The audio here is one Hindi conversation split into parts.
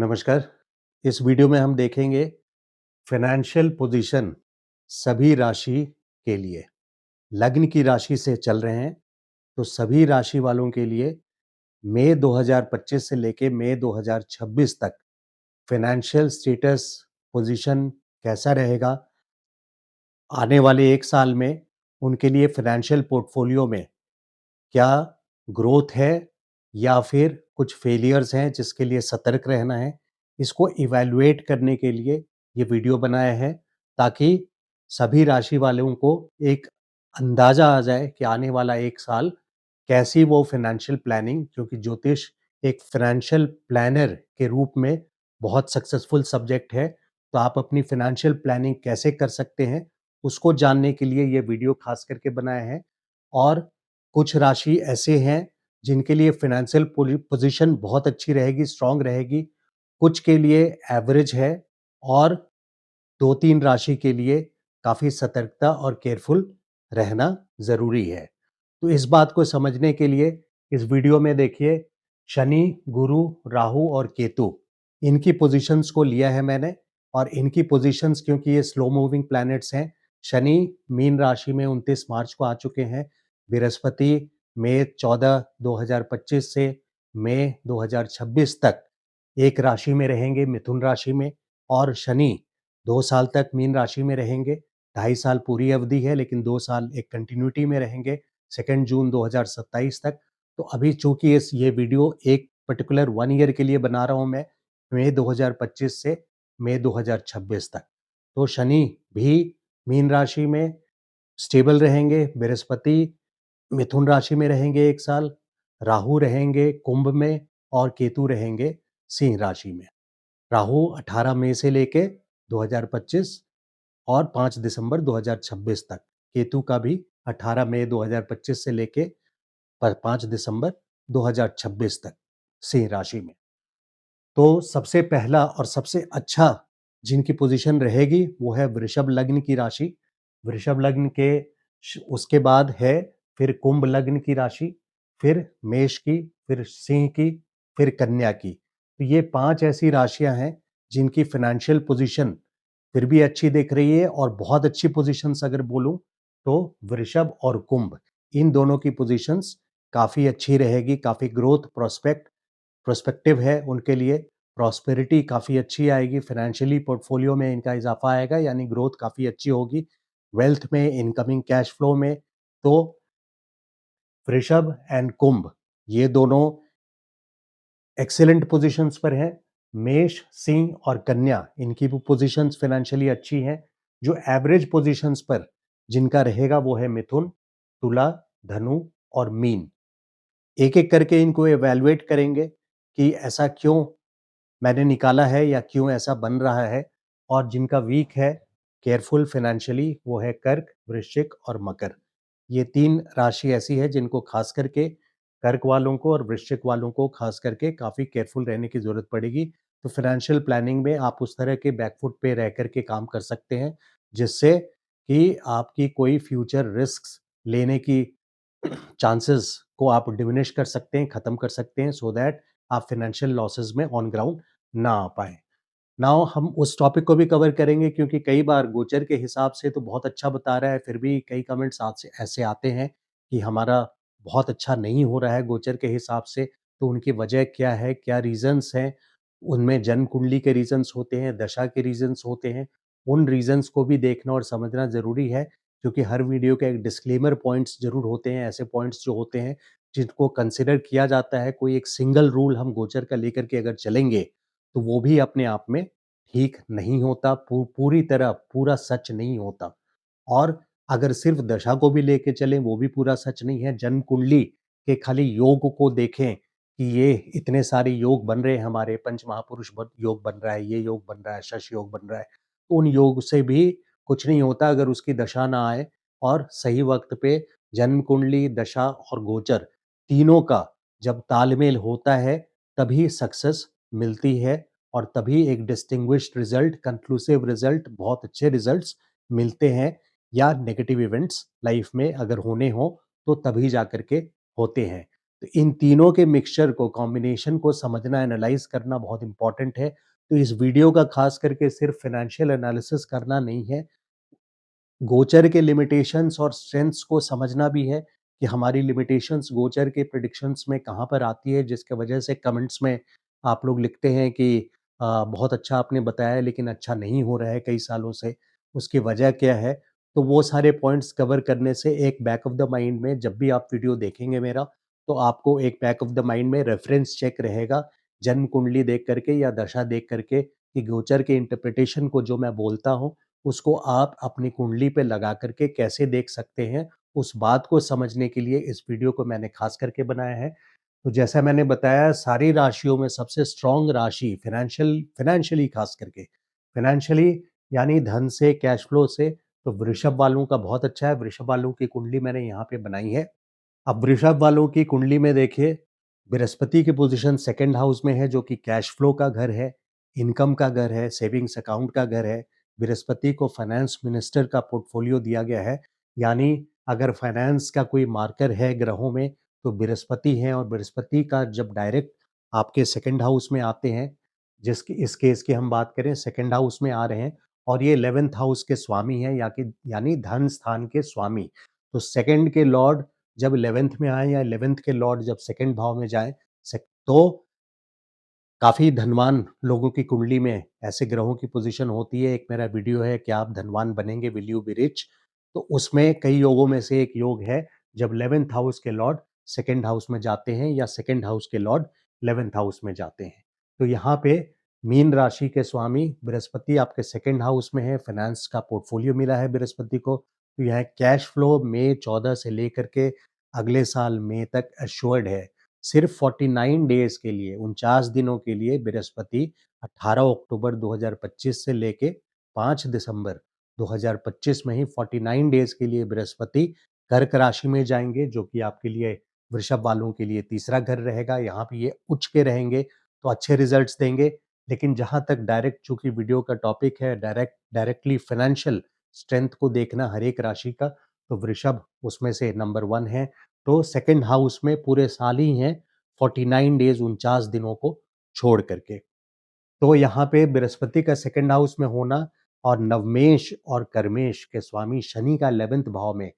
नमस्कार। इस वीडियो में हम देखेंगे फाइनेंशियल पोजीशन सभी राशि के लिए। लग्न की राशि से चल रहे हैं, तो सभी राशि वालों के लिए मई 2025 से लेके मई 2026 तक फाइनेंशियल स्टेटस पोजीशन कैसा रहेगा? आने वाले 1 साल में उनके लिए फाइनेंशियल पोर्टफोलियो में क्या ग्रोथ है या फिर कुछ फेलियर्स हैं जिसके लिए सतर्क रहना है? इसको इवैल्यूएट करने के लिए ये वीडियो बनाया है ताकि सभी राशि वालों को एक अंदाज़ा आ जाए कि आने वाला 1 साल कैसी वो फाइनेंशियल प्लानिंग, क्योंकि ज्योतिष एक फाइनेंशियल प्लानर के रूप में बहुत सक्सेसफुल सब्जेक्ट है, तो आप अपनी फाइनेंशियल प्लानिंग कैसे कर सकते हैं, उसको जानने के लिए ये वीडियो खास करके बनाया है। और कुछ राशि ऐसे हैं जिनके लिए फाइनेंशियल पोजीशन बहुत अच्छी रहेगी, स्ट्रांग रहेगी, कुछ के लिए एवरेज है और 2-3 राशि के लिए काफ़ी सतर्कता और केयरफुल रहना ज़रूरी है। तो इस बात को समझने के लिए इस वीडियो में देखिए, शनि, गुरु, राहु और केतु, इनकी पोजीशंस को लिया है मैंने। और इनकी पोजीशंस, क्योंकि ये स्लो मूविंग प्लैनेट्स हैं, शनि मीन राशि में 29 मार्च को आ चुके हैं। बृहस्पति मई 14, 2025 से मई 2026 तक एक राशि में रहेंगे, मिथुन राशि में। और शनि 2 साल तक मीन राशि में रहेंगे। 2.5 साल पूरी अवधि है, लेकिन 2 साल एक कंटिन्यूटी में रहेंगे, 2 जून 2027 तक। तो अभी चूंकि ये वीडियो एक पर्टिकुलर 1 ईयर के लिए बना रहा हूं मैं, मई 2025 से मई 2026 तक। तो शनि भी मीन राशि में स्टेबल रहेंगे, बृहस्पति मिथुन राशि में रहेंगे 1 साल, राहु रहेंगे कुंभ में और केतु रहेंगे सिंह राशि में। राहु 18 मई से लेके 2025 और 5 दिसंबर 2026 तक, केतु का भी 18 मई 2025 से लेके 5 दिसंबर 2026 तक सिंह राशि में। तो सबसे पहला और सबसे अच्छा जिनकी पोजीशन रहेगी वो है वृषभ लग्न की राशि। वृषभ लग्न के उसके बाद है फिर कुंभ लग्न की राशि, फिर मेष की, फिर सिंह की, फिर कन्या की। तो ये 5 ऐसी राशियां हैं जिनकी फाइनेंशियल पोजीशन फिर भी अच्छी दिख रही है। और बहुत अच्छी पोजीशंस अगर बोलूं तो वृषभ और कुंभ, इन दोनों की पोजीशंस काफ़ी अच्छी रहेगी, काफ़ी ग्रोथ प्रोस्पेक्टिव है उनके लिए। प्रॉस्पेरिटी काफ़ी अच्छी आएगी, फाइनेंशियली पोर्टफोलियो में इनका इजाफा आएगा, यानी ग्रोथ काफ़ी अच्छी होगी, वेल्थ में, इनकमिंग कैश फ्लो में। तो वृषभ एंड कुंभ ये दोनों एक्सीलेंट पोजीशंस पर हैं। मेष, सिंह और कन्या, इनकी भी पोजीशंस फाइनेंशियली अच्छी हैं। जो एवरेज पोजीशंस पर जिनका रहेगा वो है मिथुन, तुला, धनु और मीन। एक एक करके इनको एवेलुएट करेंगे कि ऐसा क्यों मैंने निकाला है या क्यों ऐसा बन रहा है। और जिनका वीक है, केयरफुल फाइनेंशियली, वो है कर्क, वृश्चिक और मकर। ये 3 राशि ऐसी है जिनको खास करके, कर्क वालों को और वृश्चिक वालों को खास करके काफ़ी केयरफुल रहने की ज़रूरत पड़ेगी। तो फाइनेंशियल प्लानिंग में आप उस तरह के बैकफुट पे रह कर के काम कर सकते हैं, जिससे कि आपकी कोई फ्यूचर रिस्क्स लेने की चांसेस को आप डिमिनिश कर सकते हैं, ख़त्म कर सकते हैं, सो दैट आप फाइनेंशियल लॉसेस में ऑन ग्राउंड ना आ पाएँ। नाउ हम उस टॉपिक को भी कवर करेंगे, क्योंकि कई बार गोचर के हिसाब से तो बहुत अच्छा बता रहा है, फिर भी कई कमेंट्स आज से ऐसे आते हैं कि हमारा बहुत अच्छा नहीं हो रहा है गोचर के हिसाब से। तो उनकी वजह क्या है, क्या रीज़न्स हैं? उनमें जन्म कुंडली के रीज़न्स होते हैं, दशा के रीज़न्स होते हैं। उन रीज़न्स को भी देखना और समझना ज़रूरी है, क्योंकि हर वीडियो के एक डिस्क्लेमर पॉइंट्स ज़रूर होते हैं, ऐसे पॉइंट्स जो होते हैं जिनको कंसिडर किया जाता है। कोई एक सिंगल रूल हम गोचर का लेकर के अगर चलेंगे, तो वो भी अपने आप में ठीक नहीं होता, पूरी तरह पूरा सच नहीं होता। और अगर सिर्फ दशा को भी लेके चलें, वो भी पूरा सच नहीं है। जन्म कुंडली के खाली योग को देखें कि ये इतने सारे योग बन रहे हैं, हमारे पंच महापुरुष योग बन रहा है, ये योग बन रहा है, शश योग बन रहा है, तो उन योग से भी कुछ नहीं होता अगर उसकी दशा ना आए। और सही वक्त पे जन्म कुंडली, दशा और गोचर तीनों का जब तालमेल होता है, तभी सक्सेस मिलती है और तभी एक डिस्टिंग्विश्ड रिजल्ट, कंक्लूसिव रिजल्ट, बहुत अच्छे रिजल्ट्स मिलते हैं। या नेगेटिव इवेंट्स लाइफ में अगर होने हो तो तभी जा कर के होते हैं। तो इन तीनों के मिक्सचर को, कॉम्बिनेशन को समझना, एनालाइज़ करना बहुत इम्पोर्टेंट है। तो इस वीडियो का ख़ास करके सिर्फ़ फ़ाइनेंशियल एनालिसिस करना नहीं है, गोचर के लिमिटेशंस और स्ट्रेंथ्स को समझना भी है कि हमारी लिमिटेशंस गोचर के प्रेडिक्शंस में कहाँ पर आती है, जिसकी वजह से कमेंट्स में आप लोग लिखते हैं कि बहुत अच्छा आपने बताया है लेकिन अच्छा नहीं हो रहा है कई सालों से, उसकी वजह क्या है? तो वो सारे पॉइंट्स कवर करने से एक बैक ऑफ द माइंड में जब भी आप वीडियो देखेंगे मेरा, तो आपको एक बैक ऑफ द माइंड में रेफरेंस चेक रहेगा, जन्म कुंडली देख करके या दशा देख करके कि गोचर के इंटरप्रिटेशन को जो मैं बोलता हूँ, उसको आप अपनी कुंडली पे लगा करके कैसे देख सकते हैं, उस बात को समझने के लिए इस वीडियो को मैंने खास करके बनाया है। तो जैसा मैंने बताया, सारी राशियों में सबसे स्ट्रॉन्ग राशि फ़ाइनेंशियली खास करके, फ़ाइनेंशियली यानी धन से, कैश फ्लो से, तो वृषभ वालों का बहुत अच्छा है। वृषभ वालों की कुंडली मैंने यहाँ पे बनाई है। अब वृषभ वालों की कुंडली में देखिए, बृहस्पति की पोजीशन सेकंड हाउस में है जो कि कैश फ्लो का घर है, इनकम का घर है, सेविंग्स अकाउंट का घर है। बृहस्पति को फाइनेंस मिनिस्टर का पोर्टफोलियो दिया गया है, यानी अगर फाइनेंस का कोई मार्कर है ग्रहों में तो बृहस्पति है, और बृहस्पति का जब डायरेक्ट आपके सेकंड हाउस में आते हैं, जिसकी इस केस की हम बात करें सेकंड हाउस में आ रहे हैं, और ये 11th हाउस के स्वामी हैं, यानी धन स्थान के स्वामी। तो सेकंड के लॉर्ड जब 11th में आए या 11th के लॉर्ड जब सेकंड भाव में जाएँ, तो काफ़ी धनवान लोगों की कुंडली में ऐसे ग्रहों की पोजीशन होती है। एक मेरा वीडियो है, क्या आप धनवान बनेंगे, विल यू बी रिच? तो उसमें कई योगों में से एक योग है जब 11th हाउस के लॉर्ड सेकंड हाउस में जाते हैं या सेकंड हाउस के लॉर्ड 11th हाउस में जाते हैं। तो यहाँ पे मीन राशि के स्वामी बृहस्पति आपके सेकंड हाउस में है, फाइनेंस का पोर्टफोलियो मिला है बृहस्पति को। तो यह कैश फ्लो मई 14 से लेकर के अगले साल मई तक एश्योर्ड है। सिर्फ 49 डेज के लिए, 49 दिनों के लिए बृहस्पति 18 अक्टूबर 2025 से लेके 5 दिसंबर 2025 में ही 49 डेज के लिए बृहस्पति कर्क राशि में जाएंगे, जो कि आपके लिए, वृषभ वालों के लिए तीसरा घर रहेगा। यहाँ पे ये उच्च के रहेंगे तो अच्छे रिजल्ट्स देंगे। लेकिन जहाँ तक डायरेक्ट, चूंकि वीडियो का टॉपिक है डायरेक्टली फाइनेंशियल स्ट्रेंथ को देखना हर एक राशि का, तो वृषभ उसमें से नंबर 1 है। तो सेकंड हाउस में पूरे साल ही हैं, 49 डेज, 49 दिनों को छोड़ करके। तो यहाँ पे बृहस्पति का सेकंड हाउस में होना और नवमेश और कर्मेश के स्वामी शनि का 11th भाव में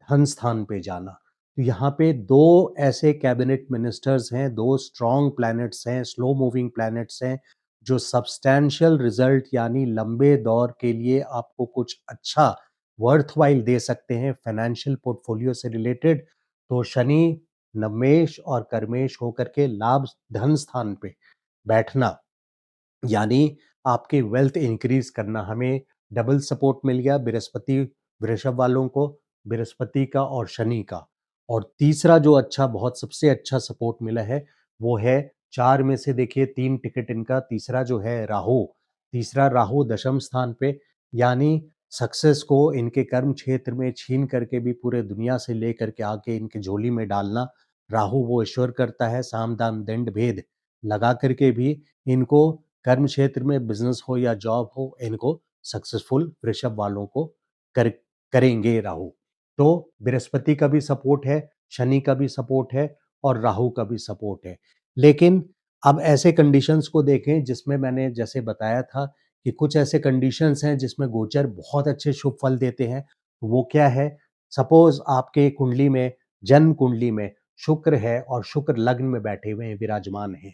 धन स्थान पे जाना, तो यहाँ पे दो ऐसे कैबिनेट मिनिस्टर्स हैं, दो स्ट्रॉन्ग प्लैनेट्स हैं, स्लो मूविंग प्लैनेट्स हैं, जो सब्सटैंशियल रिजल्ट यानी लंबे दौर के लिए आपको कुछ अच्छा वर्थवाइल दे सकते हैं फाइनेंशियल पोर्टफोलियो से रिलेटेड। तो शनि नवमेश और कर्मेश होकर के लाभ धन स्थान पे बैठना, यानी आपके वेल्थ इंक्रीज करना, हमें डबल सपोर्ट मिल गया बृहस्पति, वृषभ वालों को, बृहस्पति का और शनि का। और तीसरा जो अच्छा, बहुत सबसे अच्छा सपोर्ट मिला है, वो है 4 में से देखिए 3 टिकट इनका, तीसरा जो है राहु, तीसरा राहु दशम स्थान पे, यानी सक्सेस को इनके कर्म क्षेत्र में छीन करके भी पूरे दुनिया से लेकर के आके इनके झोली में डालना, राहु वो ईश्वर करता है, साम दाम दंड भेद लगा करके भी इनको कर्म क्षेत्र में, बिजनेस हो या जॉब हो, इनको सक्सेसफुल वृषभ वालों को कर करेंगे राहु। तो बृहस्पति का भी सपोर्ट है, शनि का भी सपोर्ट है और राहु का भी सपोर्ट है। लेकिन अब ऐसे कंडीशंस को देखें जिसमें मैंने जैसे बताया था कि कुछ ऐसे कंडीशंस हैं जिसमें गोचर बहुत अच्छे शुभ फल देते हैं। वो क्या है? सपोज आपके कुंडली में, जन्म कुंडली में शुक्र है और शुक्र लग्न में बैठे हुए हैं, विराजमान हैं।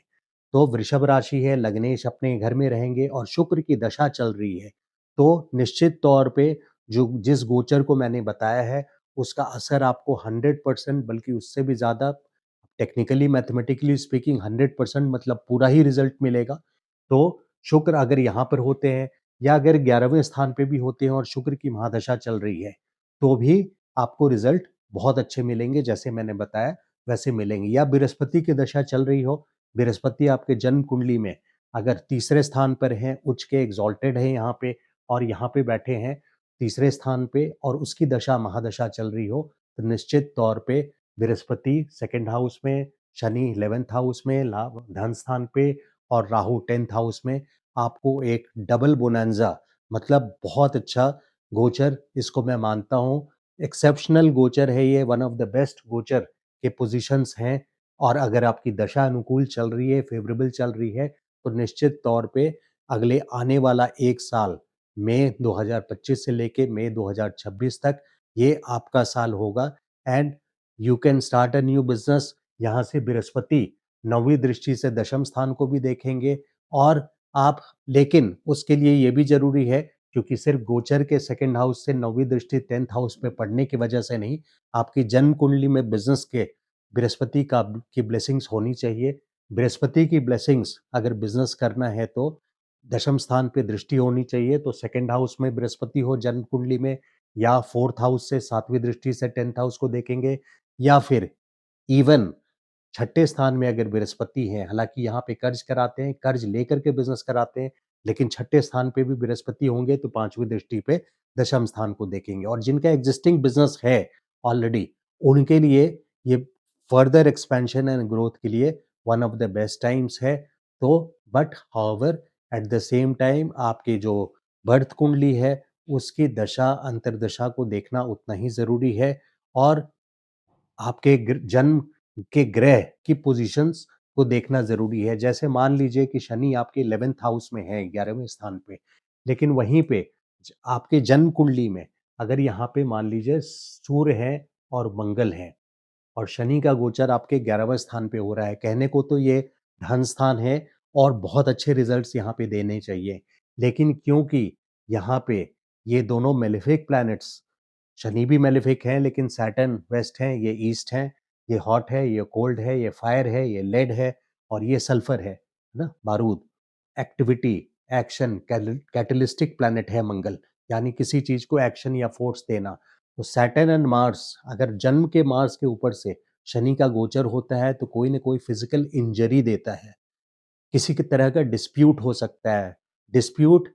तो वृषभ राशि है, लग्नेश अपने घर में रहेंगे और शुक्र की दशा चल रही है, तो निश्चित तौर पे जो जिस गोचर को मैंने बताया है, उसका असर आपको 100%, बल्कि उससे भी ज़्यादा, टेक्निकली मैथमेटिकली स्पीकिंग 100% मतलब पूरा ही रिजल्ट मिलेगा। तो शुक्र अगर यहाँ पर होते हैं या अगर 11वें स्थान पे भी होते हैं और शुक्र की महादशा चल रही है, तो भी आपको रिजल्ट बहुत अच्छे मिलेंगे, जैसे मैंने बताया वैसे मिलेंगे। या बृहस्पति की दशा चल रही हो, बृहस्पति आपके जन्म कुंडली में अगर तीसरे स्थान पर हैं, उच्च के एग्जॉल्टेड है यहाँ पे, और यहाँ पे बैठे हैं तीसरे स्थान पे, और उसकी दशा महादशा चल रही हो, तो निश्चित तौर पे बृहस्पति सेकंड हाउस में, शनि 11th हाउस में, लाभ धन स्थान पे, और राहु 10th हाउस में, आपको एक डबल बोनांजा, मतलब बहुत अच्छा गोचर इसको मैं मानता हूँ। एक्सेप्शनल गोचर है ये, वन ऑफ द बेस्ट गोचर के पोजीशंस हैं। और अगर आपकी दशा अनुकूल चल रही है, फेवरेबल चल रही है, तो निश्चित तौर पे अगले आने वाला 1 साल मई 2025 से लेके मई 2026 तक ये आपका साल होगा and you can start a new business. यहाँ से बृहस्पति 9वीं दृष्टि से दशम स्थान को भी देखेंगे और आप लेकिन उसके लिए ये भी ज़रूरी है क्योंकि सिर्फ गोचर के सेकंड हाउस से 9वीं दृष्टि 10th हाउस में पड़ने की वजह से नहीं, आपकी जन्म कुंडली में बिज़नेस के बृहस्पति का की ब्लेसिंग्स होनी चाहिए। बृहस्पति की ब्लेसिंग्स अगर बिज़नेस करना है तो दशम स्थान पे दृष्टि होनी चाहिए, तो सेकंड हाउस में बृहस्पति हो जन्म कुंडली में या 4th हाउस से 7वीं दृष्टि से 10th हाउस को देखेंगे या फिर इवन छठे स्थान में अगर बृहस्पति है, हालांकि यहाँ पे कर्ज कराते हैं, कर्ज लेकर के बिजनेस कराते हैं, लेकिन छठे स्थान पे भी बृहस्पति होंगे तो 5वीं दृष्टि पे दशम स्थान को देखेंगे और जिनका एग्जिस्टिंग बिजनेस है ऑलरेडी उनके लिए ये फर्दर एक्सपेंशन एंड ग्रोथ के लिए one of the best times है। तो but however at the same time आपकी जो बर्थ कुंडली है उसकी दशा अंतर्दशा को देखना उतना ही जरूरी है और आपके जन्म के ग्रह की पोजीशंस को देखना ज़रूरी है। जैसे मान लीजिए कि शनि आपके 11th हाउस में है, 11वें स्थान पे, लेकिन वहीं पे आपके जन्म कुंडली में अगर यहाँ पे मान लीजिए सूर्य है और मंगल है और शनि का गोचर आपके 11वें स्थान पे हो रहा है। कहने को तो ये धन स्थान है और बहुत अच्छे रिजल्ट्स यहाँ पे देने चाहिए। लेकिन क्योंकि यहाँ पे ये दोनों मेलेफिक प्लैनेट्स शनि भी मेलेफिक हैं लेकिन सैटर्न वेस्ट हैं, ये ईस्ट हैं, ये हॉट है, ये कोल्ड है, ये फायर है, ये लेड है और ये सल्फर है ना? बारूद, एक्टिविटी, एक्शन, कैटलिस्टिक प्लैनेट है मंगल, यानी किसी चीज़ को एक्शन या फोर्स देना। तो सैटर्न एंड मार्स अगर जन्म के मार्स के ऊपर से शनि का गोचर होता है तो कोई ना कोई फिजिकल इंजरी देता है, किसी की तरह का डिस्प्यूट हो सकता है। डिस्प्यूट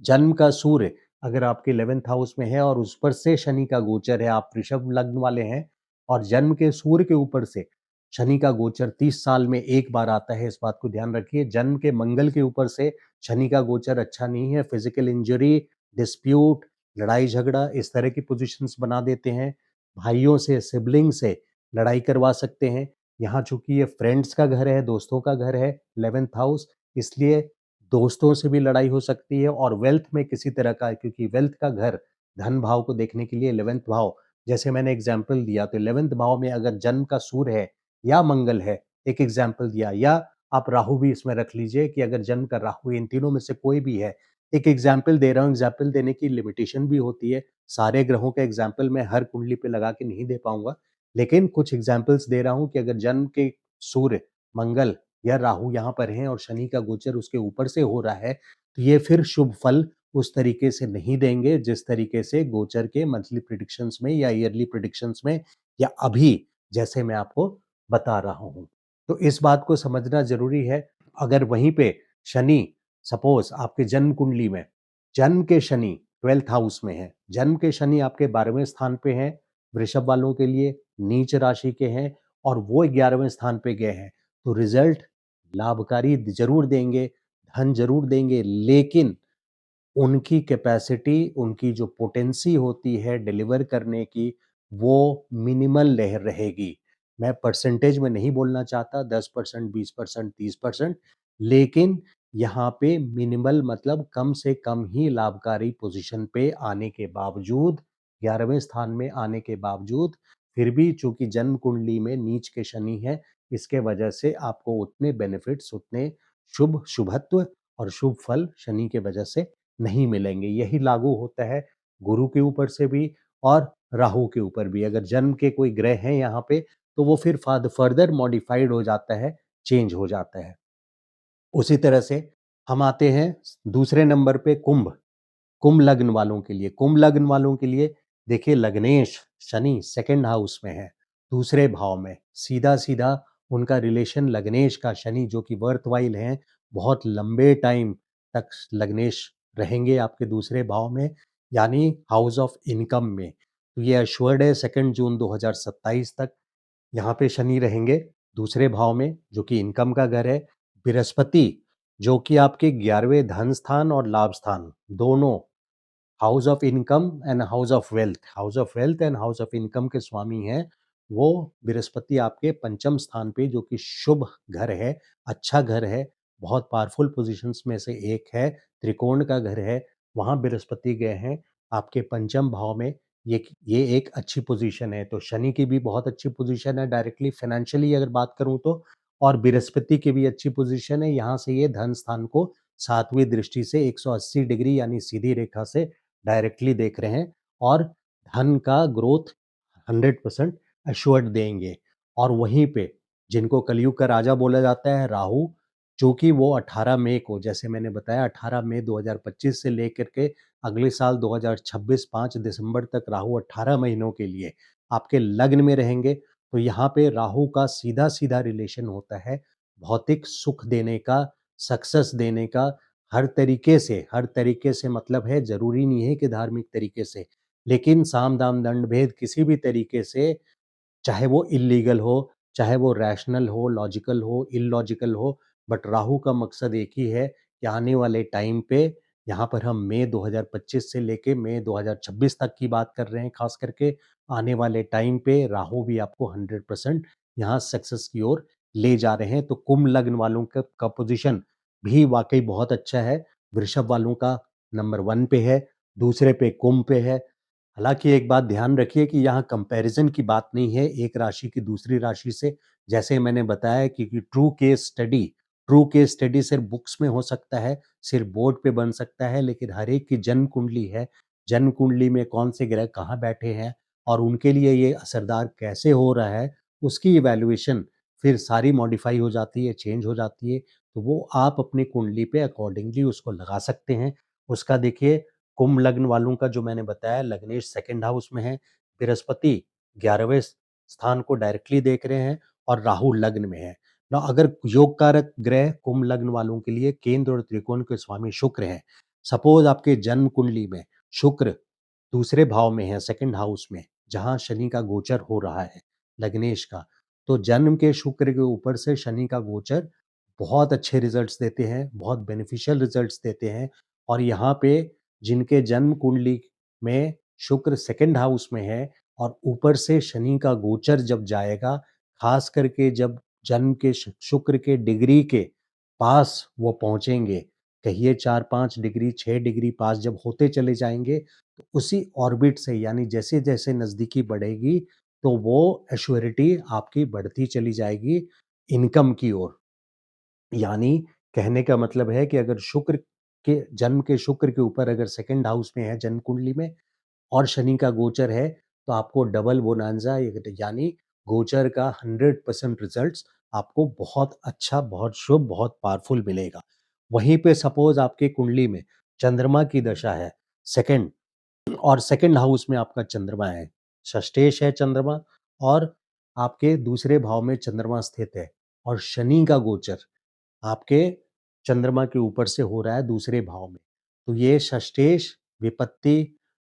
जन्म का सूर्य अगर आपके 11th हाउस में है और उस पर से शनि का गोचर है, आप वृषभ लग्न वाले हैं और जन्म के सूर्य के ऊपर से शनि का गोचर 30 साल में एक बार आता है, इस बात को ध्यान रखिए। जन्म के मंगल के ऊपर से शनि का गोचर अच्छा नहीं है, फिजिकल इंजरी, डिस्प्यूट, लड़ाई झगड़ा इस तरह की पोजीशंस बना देते हैं। भाइयों से, सिबलिंग से लड़ाई करवा सकते हैं। यहाँ चूंकि ये फ्रेंड्स का घर है, दोस्तों का घर है 11th हाउस, इसलिए दोस्तों से भी लड़ाई हो सकती है और वेल्थ में किसी तरह का, क्योंकि वेल्थ का घर धन भाव को देखने के लिए 11th भाव, जैसे मैंने एग्जाम्पल दिया तो 11th भाव में अगर जन्म का सूर्य है या मंगल है, एक एग्जाम्पल दिया, या आप राहु भी इसमें रख लीजिए कि अगर जन्म का राहु, इन तीनों में से कोई भी है। एक एग्जाम्पल दे रहा हूँ, एग्जाम्पल देने की लिमिटेशन भी होती है, सारे ग्रहों का एग्जाम्पल मैं हर कुंडली पे लगा के नहीं दे पाऊंगा, लेकिन कुछ एग्जाम्पल्स दे रहा हूँ कि अगर जन्म के सूर्य, मंगल या राहु यहाँ पर हैं और शनि का गोचर उसके ऊपर से हो रहा है, तो ये फिर शुभ फल उस तरीके से नहीं देंगे जिस तरीके से गोचर के मंथली प्रिडिक्शंस में या ईयरली प्रिडिक्शंस में या अभी जैसे मैं आपको बता रहा हूँ। तो इस बात को समझना जरूरी है। अगर वहीं पे शनि, सपोज आपके जन्म कुंडली में जन्म के शनि 12th हाउस में है, जन्म के शनि आपके 12वें स्थान पे हैं, वृषभ वालों के लिए नीच राशि के हैं और वो 11वें स्थान पे गए हैं, तो रिजल्ट लाभकारी जरूर देंगे, धन जरूर देंगे, लेकिन उनकी कैपेसिटी, उनकी जो पोटेंसी होती है डिलीवर करने की, वो मिनिमल लहर रहेगी। मैं परसेंटेज में नहीं बोलना चाहता 10%, 20%, 30%, लेकिन यहाँ पे मिनिमल मतलब कम से कम ही लाभकारी पोजीशन पे आने के बावजूद, 11वें स्थान में आने के बावजूद, फिर भी चूंकि जन्म कुंडली में नीच के शनि है, इसके वजह से आपको उतने बेनिफिट्स, उतने शुभत्व और शुभ फल शनि के वजह से नहीं मिलेंगे। यही लागू होता है गुरु के ऊपर से भी और राहु के ऊपर भी। अगर जन्म के कोई ग्रह हैं यहाँ पे तो वो फिर फर्दर मॉडिफाइड हो जाता है, चेंज हो जाता है। उसी तरह से हम आते हैं दूसरे नंबर पे कुंभ। कुंभ लग्न वालों के लिए, कुंभ लग्न वालों के लिए देखिए, लग्नेश शनि सेकंड हाउस में है, दूसरे भाव में, सीधा सीधा उनका रिलेशन लग्नेश का शनि जो कि वर्थवाइल हैं, बहुत लंबे टाइम तक लग्नेश रहेंगे आपके दूसरे भाव में, यानी हाउस ऑफ इनकम में। तो ये अश्योर्ड है 2 जून 2027 तक यहाँ पे शनि रहेंगे दूसरे भाव में जो कि इनकम का घर है। बृहस्पति जो कि आपके 11वें धन स्थान और लाभ स्थान दोनों, house of income and house of wealth, house of wealth and house of income के स्वामी हैं, वो बृहस्पति आपके पंचम स्थान पे जो कि शुभ घर है, अच्छा घर है, बहुत पावरफुल पोजीशंस में से एक है, त्रिकोण का घर है, वहाँ बृहस्पति गए हैं आपके पंचम भाव में। ये एक अच्छी पोजीशन है। तो शनि की भी बहुत अच्छी पोजीशन है डायरेक्टली फाइनेंशियली अगर बात करूँ तो, और बृहस्पति की भी अच्छी पोजीशन है। यहाँ से ये धन स्थान को 7वीं दृष्टि से 180 डिग्री यानी सीधी रेखा से डायरेक्टली देख रहे हैं और धन का ग्रोथ 100% एश्योर्ड देंगे। और वहीं पे जिनको कलयुग का राजा बोला जाता है राहु, चूँकि वो 18 मई को, जैसे मैंने बताया 18 मई 2025 से लेकर के अगले साल 2026 5 दिसंबर तक राहु 18 महीनों के लिए आपके लग्न में रहेंगे। तो यहाँ पे राहु का सीधा-सीधा रिलेशन होता है भौतिक सुख देने का, सक्सेस देने का, हर तरीके से मतलब है, ज़रूरी नहीं है कि धार्मिक तरीके से, लेकिन साम, दाम, दंड, भेद किसी भी तरीके से, चाहे वो इल्लीगल हो, चाहे वो रैशनल हो, लॉजिकल हो, इलॉजिकल हो, बट राहु का मकसद एक ही है कि आने वाले टाइम पे, यहाँ पर हम मई 2025 से लेके मई 2026 तक की बात कर रहे हैं, खास करके आने वाले टाइम पे राहु भी आपको 100% यहाँ सक्सेस की ओर ले जा रहे हैं। तो कुंभ लग्न वालों का पोजीशन भी वाकई बहुत अच्छा है। वृषभ वालों का नंबर 1 पे है, दूसरे पे कुंभ पे है। हालाँकि एक बात ध्यान रखिए कि यहाँ कंपैरिज़न की बात नहीं है एक राशि की दूसरी राशि से। जैसे मैंने बताया कि ट्रू केस स्टडी सिर्फ़ बुक्स में हो सकता है, सिर्फ़ बोर्ड पे बन सकता है, लेकिन हर एक की जन्म कुंडली है। जन्म कुंडली में कौन से ग्रह कहाँ बैठे हैं और उनके लिए ये असरदार कैसे हो रहा है, उसकी इवैल्यूएशन फिर सारी मॉडिफ़ाई हो जाती है, चेंज हो जाती है। तो वो आप अपनी कुंडली पे अकॉर्डिंगली उसको लगा सकते हैं। उसका देखिए, कुंभ लग्न वालों का जो मैंने बताया, लग्नेश सेकंड हाउस में है, बृहस्पति 11वें स्थान को डायरेक्टली देख रहे हैं और राहु लग्न में है। ना अगर योग कारक ग्रह कुंभ लग्न वालों के लिए केंद्र और त्रिकोण के स्वामी शुक्र हैं, सपोज आपके जन्म कुंडली में शुक्र दूसरे भाव में है, सेकंड हाउस में, जहां शनि का गोचर हो रहा है लग्नेश का, तो जन्म के शुक्र के ऊपर से शनि का गोचर बहुत अच्छे रिजल्ट्स देते हैं, बहुत बेनिफिशियल रिजल्ट्स देते हैं। और यहाँ पे जिनके जन्म कुंडली में शुक्र सेकंड हाउस में है और ऊपर से शनि का गोचर जब जाएगा, खास करके जब जन्म के शुक्र के डिग्री के पास वो पहुंचेंगे, कहिए 4-5 डिग्री 6 डिग्री पास जब होते चले जाएंगे, तो उसी ऑर्बिट से, यानी जैसे जैसे नज़दीकी बढ़ेगी, तो वो एश्योरिटी आपकी बढ़ती चली जाएगी इनकम की ओर। यानी कहने का मतलब है कि अगर शुक्र के ऊपर अगर सेकंड हाउस में है जन्म कुंडली में और शनि का गोचर है, तो आपको डबल बोनांजा यानी गोचर का 100% रिजल्ट्स आपको बहुत अच्छा, बहुत शुभ, बहुत पावरफुल मिलेगा। वहीं पे सपोज आपके कुंडली में चंद्रमा की दशा है सेकंड, और सेकंड हाउस में आपका चंद्रमा है, षष्ठेश है चंद्रमा, और आपके दूसरे भाव में चंद्रमा स्थित है और शनि का गोचर आपके चंद्रमा के ऊपर से हो रहा है दूसरे भाव में। तो ये षष्ठेश, विपत्ति,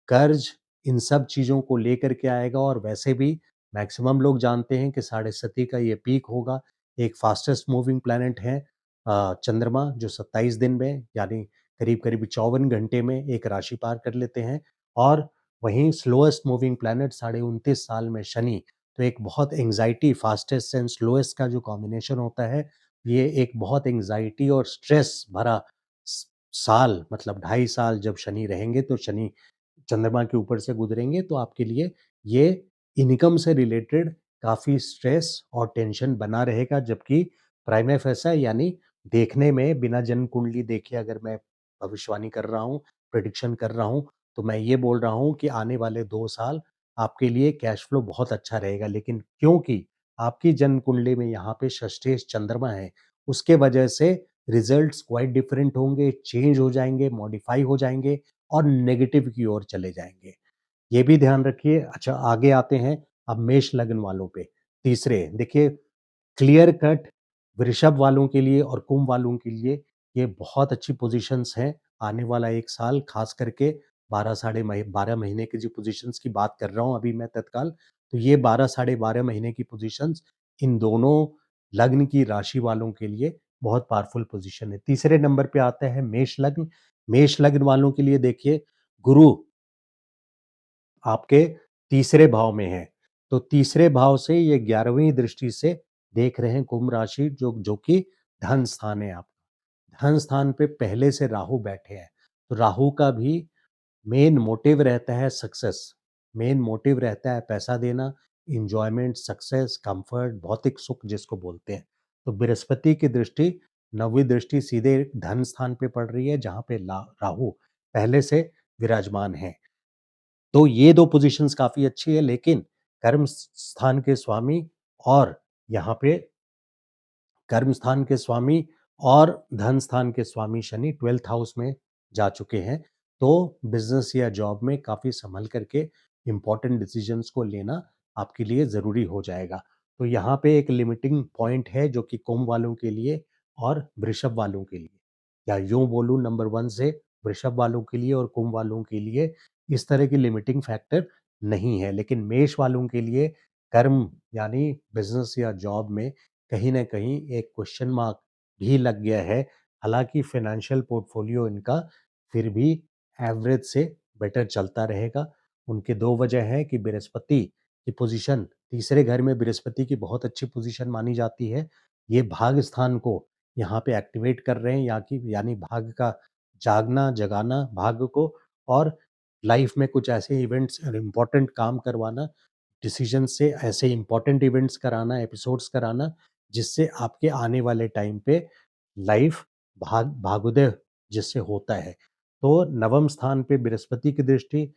कर्ज, इन सब चीज़ों को लेकर के आएगा। और वैसे भी मैक्सिमम लोग जानते हैं कि साढ़े सती का ये पीक होगा। एक फास्टेस्ट मूविंग प्लैनेट है चंद्रमा, जो 27 दिन में यानी करीब-करीब 54 घंटे में एक राशि पार कर लेते हैं। और वहीं स्लोएस्ट मूविंग प्लैनेट साढ़े 29 साल में शनि। तो एक बहुत एंग्ज़ायटी, फास्टेस्ट एंड स्लोएस्ट का जो कॉम्बिनेशन होता है, ये एक बहुत एंग्जाइटी और स्ट्रेस भरा साल, मतलब 2.5 साल जब शनि रहेंगे, तो शनि चंद्रमा के ऊपर से गुजरेंगे, तो आपके लिए ये इनकम से रिलेटेड काफ़ी स्ट्रेस और टेंशन बना रहेगा। जबकि प्राइमा फेसा यानी देखने में बिना जन्म कुंडली देखे अगर मैं भविष्यवाणी कर रहा हूँ, प्रेडिक्शन कर रहा हूँ, तो मैं ये बोल रहा हूँ कि आने वाले 2 साल आपके लिए कैश फ्लो बहुत अच्छा रहेगा। लेकिन क्योंकि आपकी जन्म कुंडली में यहाँ पे षष्ठेश चंद्रमा है, उसके वजह से रिजल्ट्स क्वाइट डिफरेंट होंगे, चेंज हो जाएँगे, मॉडिफाई हो जाएँगे और नेगेटिव की ओर चले जाएँगे। ये भी ध्यान रखिए। अच्छा, आगे आते हैं अब मेष लग्न वालों पे। तीसरे देखिए, क्लियर कट वृषभ वालों के लिए और कुंभ वालों के लिए ये बहुत अच्छी पोजीशंस हैं। आने वाला 1 साल खास करके 12 महीने की जो पोजीशंस की बात कर रहा हूँ अभी मैं तत्काल, तो ये 12 साढ़े 12 महीने की पोजीशंस इन दोनों लग्न की राशि वालों के लिए बहुत पावरफुल पोजीशन है। तीसरे नंबर पे आता है मेष लग्न। मेष लग्न वालों के लिए देखिए, गुरु आपके तीसरे भाव में है। तो तीसरे भाव से ये 11वीं दृष्टि से देख रहे हैं कुंभ राशि, जो कि धन स्थान है आपका। धन स्थान पे पहले से राहु बैठे हैं, तो राहु का भी मेन मोटिव रहता है सक्सेस, मेन मोटिव रहता है पैसा देना, इंजॉयमेंट, सक्सेस, कंफर्ट, भौतिक सुख जिसको बोलते हैं। तो बृहस्पति की दृष्टि, नौवीं दृष्टि सीधे धन स्थान पे पड़ रही है, जहाँ पे राहु पहले से विराजमान है। तो ये 2 पोज़ीशंस काफ़ी अच्छी है, लेकिन कर्म स्थान के स्वामी और यहाँ पे कर्म स्थान के स्वामी और धन स्थान के स्वामी शनि 12th हाउस में जा चुके हैं। तो बिज़नेस या जॉब में काफ़ी सँभल करके इम्पोर्टेंट डिसीज़न्स को लेना आपके लिए ज़रूरी हो जाएगा। तो यहाँ पे एक लिमिटिंग पॉइंट है जो कि कुंभ वालों के लिए और वृषभ वालों के लिए, या यूँ बोलूँ नंबर 1 से वृषभ वालों के लिए और कुंभ वालों के लिए इस तरह की लिमिटिंग फैक्टर नहीं है। लेकिन मेष वालों के लिए कर्म यानी बिज़नेस या जॉब में कहीं न कहीं एक क्वेश्चन मार्क भी लग गया है। हालाँकि फ़ाइनेंशियल पोर्टफ़ोलियो इनका फिर भी एवरेज से बेटर चलता रहेगा। उनके 2 वजह हैं कि बृहस्पति की पोज़ीशन, तीसरे घर में बृहस्पति की बहुत अच्छी पोज़ीशन मानी जाती है। ये भाग स्थान को यहाँ पे एक्टिवेट कर रहे हैं, या कि यानी भाग का जागना, जगाना भाग्य को, और लाइफ़ में कुछ ऐसे इवेंट्स और इम्पोर्टेंट काम करवाना, डिसीज़न से ऐसे इम्पोर्टेंट इवेंट्स कराना, एपिसोड्स कराना, जिससे आपके आने वाले टाइम पे लाइफ भागोदय जिससे होता है। तो नवम स्थान पे बृहस्पति की दृष्टि,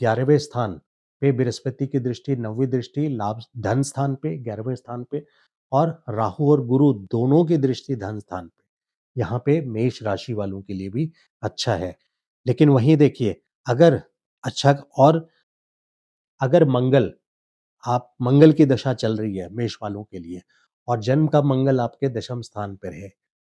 11वें स्थान पे बृहस्पति की दृष्टि, 9वीं दृष्टि लाभ धन स्थान पे 11वें स्थान पे, और राहु और गुरु दोनों की दृष्टि धन स्थान पे। यहाँ पे मेष राशि वालों के लिए भी अच्छा है। लेकिन वहीं देखिए, अगर अच्छा और अगर मंगल की दशा चल रही है मेष वालों के लिए, और जन्म का मंगल आपके दशम स्थान पर है,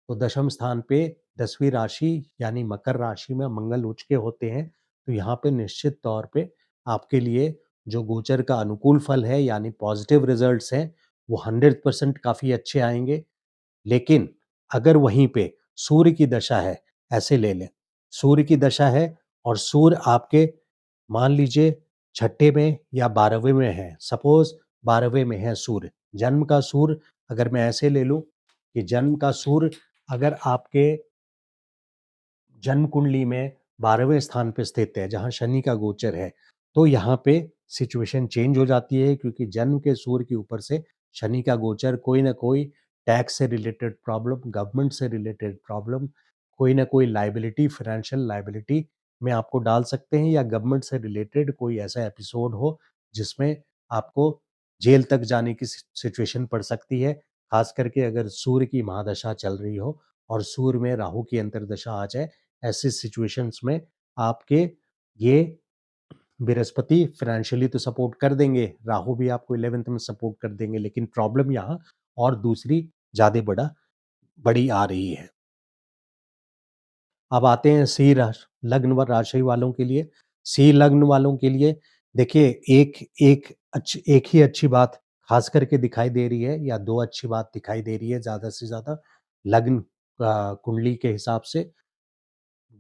तो दशम स्थान पे 10वीं राशि यानी मकर राशि में मंगल उच्च के होते हैं। तो यहाँ पे निश्चित तौर पे आपके लिए जो गोचर का अनुकूल फल है यानी पॉजिटिव रिजल्ट्स हैं, वो 100% काफ़ी अच्छे आएंगे। लेकिन अगर वहीं पे सूर्य की दशा है, ऐसे ले लें, सूर्य की दशा है और सूर्य आपके मान लीजिए छठे में या 12वें में है, सपोज़ 12वें में है सूर्य, जन्म का सूर्य, अगर मैं ऐसे ले लूँ कि जन्म का सूर्य अगर आपके जन्म कुंडली में 12वें स्थान पे स्थित है, जहाँ शनि का गोचर है, तो यहाँ पे सिचुएशन चेंज हो जाती है, क्योंकि जन्म के सूर्य के ऊपर से शनि का गोचर कोई ना कोई टैक्स से रिलेटेड प्रॉब्लम, गवर्नमेंट से रिलेटेड प्रॉब्लम, कोई ना कोई लायबिलिटी, फाइनेंशियल लायबिलिटी में आपको डाल सकते हैं, या गवर्नमेंट से रिलेटेड कोई ऐसा एपिसोड हो जिसमें आपको जेल तक जाने की सिचुएशन पड़ सकती है। खास करके अगर सूर्य की महादशा चल रही हो और सूर्य में राहु की अंतर्दशा आ जाए, ऐसी सिचुएशंस में आपके ये बृहस्पति फाइनेंशियली तो सपोर्ट कर देंगे, राहु भी आपको 11th में सपोर्ट कर देंगे, लेकिन प्रॉब्लम यहाँ और दूसरी ज़्यादा बड़ी आ रही है। अब आते हैं सिंह लग्न व राशि वालों के लिए। सिंह लग्न वालों के लिए देखिए, एक ही अच्छी बात खास करके दिखाई दे रही है, या 2 अच्छी बात दिखाई दे रही है ज़्यादा से ज़्यादा लग्न कुंडली के हिसाब से।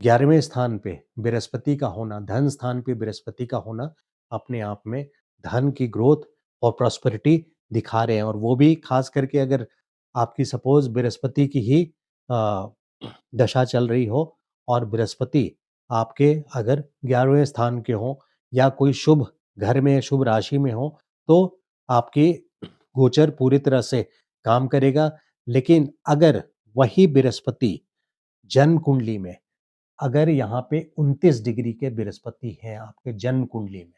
11वें स्थान पे बृहस्पति का होना, धन स्थान पे बृहस्पति का होना अपने आप में धन की ग्रोथ और प्रॉस्पेरिटी दिखा रहे हैं, और वो भी खास करके अगर आपकी सपोज बृहस्पति की ही अ, दशा चल रही हो और बृहस्पति आपके अगर 11वें स्थान के हों या कोई शुभ घर में, शुभ राशि में हो, तो आपकी गोचर पूरी तरह से काम करेगा। लेकिन अगर वही बृहस्पति जन्म कुंडली में, अगर यहाँ पे 29 डिग्री के बृहस्पति हैं आपके जन्म कुंडली में,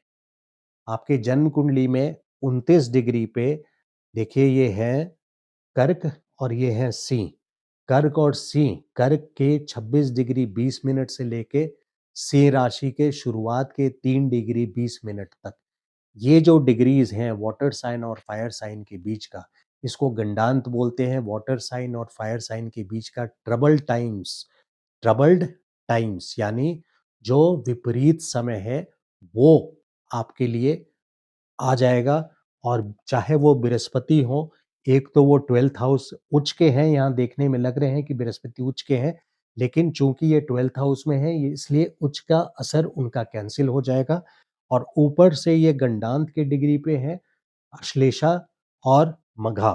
आपके जन्म कुंडली में 29 डिग्री पे, देखिए ये है कर्क और ये है सिंह। कर्क और सिंह, कर्क के 26 डिग्री 20 मिनट से लेके सिंह राशि के शुरुआत के 3 डिग्री 20 मिनट तक, ये जो डिग्रीज हैं वाटर साइन और फायर साइन के बीच का, इसको गंडांत बोलते हैं। वाटर साइन और फायर साइन के बीच का ट्रबल्ड टाइम्स यानी जो विपरीत समय है, वो आपके लिए आ जाएगा। और चाहे वो बृहस्पति हो, एक तो वो 12th हाउस उच्च के हैं, यहाँ देखने में लग रहे हैं कि बृहस्पति उच्च के हैं, लेकिन चूंकि ये 12th हाउस में है, ये इसलिए उच्च का असर उनका कैंसिल हो जाएगा, और ऊपर से ये गंडांत के डिग्री पे है, अश्लेषा और मघा।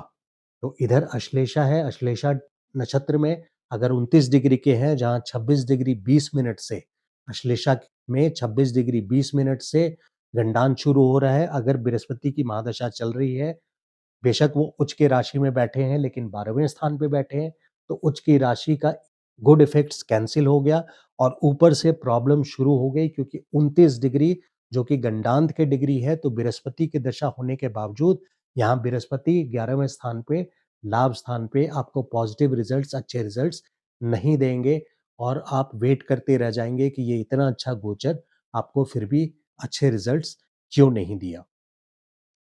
तो इधर अश्लेषा है, अश्लेषा नक्षत्र में अगर 29 डिग्री के हैं, जहाँ 26 डिग्री 20 मिनट से अश्लेषा में 26 डिग्री 20 मिनट से गंडान शुरू हो रहा है। अगर बृहस्पति की महादशा चल रही है, बेशक वो उच्च के राशि में बैठे हैं लेकिन 12वें स्थान पे बैठे हैं, तो उच्च की राशि का गुड इफेक्ट्स कैंसिल हो गया और ऊपर से प्रॉब्लम शुरू हो गई, क्योंकि 29 डिग्री जो कि गंडांत के डिग्री है, तो बृहस्पति की दशा होने के बावजूद यहाँ बृहस्पति 11वें स्थान पे, लाभ स्थान पे आपको पॉजिटिव रिजल्ट्स, अच्छे रिजल्ट्स नहीं देंगे और आप वेट करते रह जाएंगे कि ये इतना अच्छा गोचर आपको फिर भी अच्छे रिजल्ट्स क्यों नहीं दिया।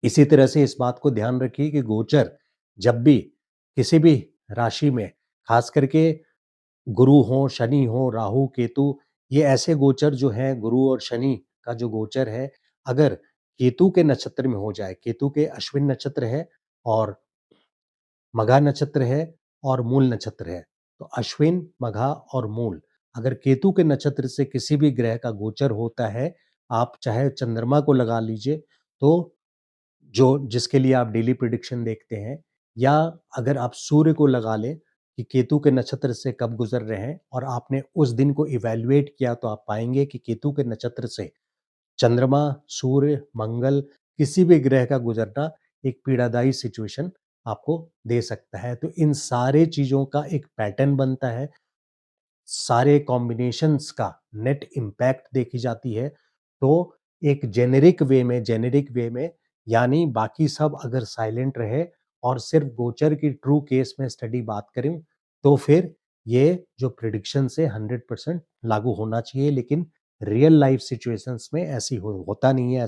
इसी तरह से इस बात को ध्यान रखिए कि गोचर जब भी किसी भी राशि में, खास करके गुरु हो, शनि हो, राहु, केतु, ये ऐसे गोचर जो हैं, गुरु और शनि का जो गोचर है, अगर केतु के नक्षत्र में हो जाए, केतु के अश्विन नक्षत्र है और मघा नक्षत्र है और मूल नक्षत्र है, तो अश्विन, मघा और मूल, अगर केतु के नक्षत्र से किसी भी ग्रह का गोचर होता है, आप चाहे चंद्रमा को लगा लीजिए, तो जो जिसके लिए आप डेली प्रिडिक्शन देखते हैं, या अगर आप सूर्य को लगा लें कि केतु के नक्षत्र से कब गुजर रहे हैं और आपने उस दिन को इवैल्यूएट किया, तो आप पाएंगे कि केतु के नक्षत्र से चंद्रमा, सूर्य, मंगल, किसी भी ग्रह का गुजरना एक पीड़ादायी सिचुएशन आपको दे सकता है। तो इन सारे चीज़ों का एक पैटर्न बनता है, सारे कॉम्बिनेशंस का नेट इम्पैक्ट देखी जाती है। तो एक जेनेरिक वे में यानी बाकी सब अगर साइलेंट रहे और सिर्फ गोचर की ट्रू केस में स्टडी बात करें, तो फिर ये जो प्रिडिक्शंस है 100% लागू होना चाहिए। लेकिन रियल लाइफ सिचुएशंस में ऐसी होता नहीं है,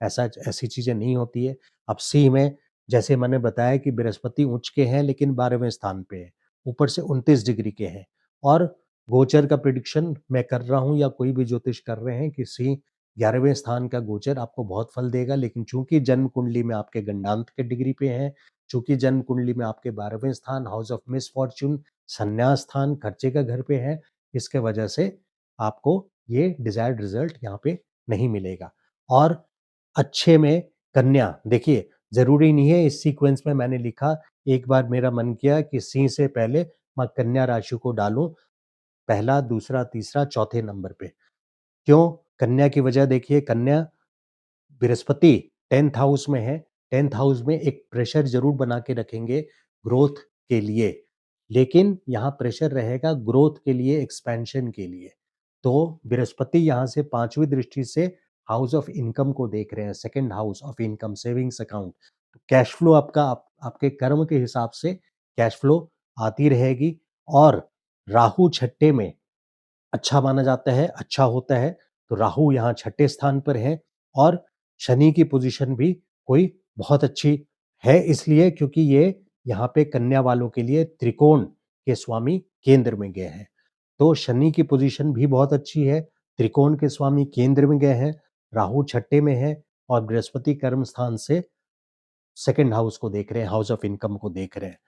ऐसी चीज़ें नहीं होती है। अब सी में जैसे मैंने बताया कि बृहस्पति उच्च के हैं लेकिन 12वें स्थान पे है, ऊपर से 29 डिग्री के हैं, और गोचर का प्रिडिक्शन मैं कर रहा हूँ या कोई भी ज्योतिष कर रहे हैं कि सी 11वें स्थान का गोचर आपको बहुत फल देगा। लेकिन चूंकि जन्म कुंडली में आपके गंडांत के डिग्री पे है, चूंकि जन्म कुंडली में आपके 12वें स्थान हाउस ऑफ मिस फॉर्च्यून, संन्यास स्थान, खर्चे का घर पे है, इसके वजह से आपको ये डिजायर्ड रिजल्ट यहाँ पे नहीं मिलेगा। और अच्छे में कन्या, देखिए जरूरी नहीं है इस सीक्वेंस में मैंने लिखा, एक बार मेरा मन किया कि सी से पहले मैं कन्या राशि को डालूं पहला, दूसरा, तीसरा, चौथे नंबर पे। क्यों कन्या की वजह देखिए, कन्या बृहस्पति 10th हाउस में है। 10th हाउस में एक प्रेशर जरूर बना के रखेंगे ग्रोथ के लिए, लेकिन यहाँ प्रेशर रहेगा ग्रोथ के लिए, एक्सपेंशन के लिए। तो बृहस्पति यहाँ से 5वीं दृष्टि से हाउस ऑफ इनकम को देख रहे हैं, second house of income, savings account. Cash flow आपका आपके कर्म के हिसाब से कैश फ्लो आती रहेगी। और राहु छठे में अच्छा माना जाता है, अच्छा होता है, तो राहु यहाँ छठे स्थान पर है। और शनि की पोजीशन भी कोई बहुत अच्छी है, इसलिए क्योंकि ये यहाँ पे कन्या वालों के लिए त्रिकोण के स्वामी केंद्र में गए हैं। तो शनि की पोजीशन भी बहुत अच्छी है, त्रिकोण के स्वामी केंद्र में गए हैं, राहु छठे में है और बृहस्पति कर्म स्थान से सेकंड हाउस को देख रहे हैं, हाउस ऑफ इनकम को देख रहे हैं।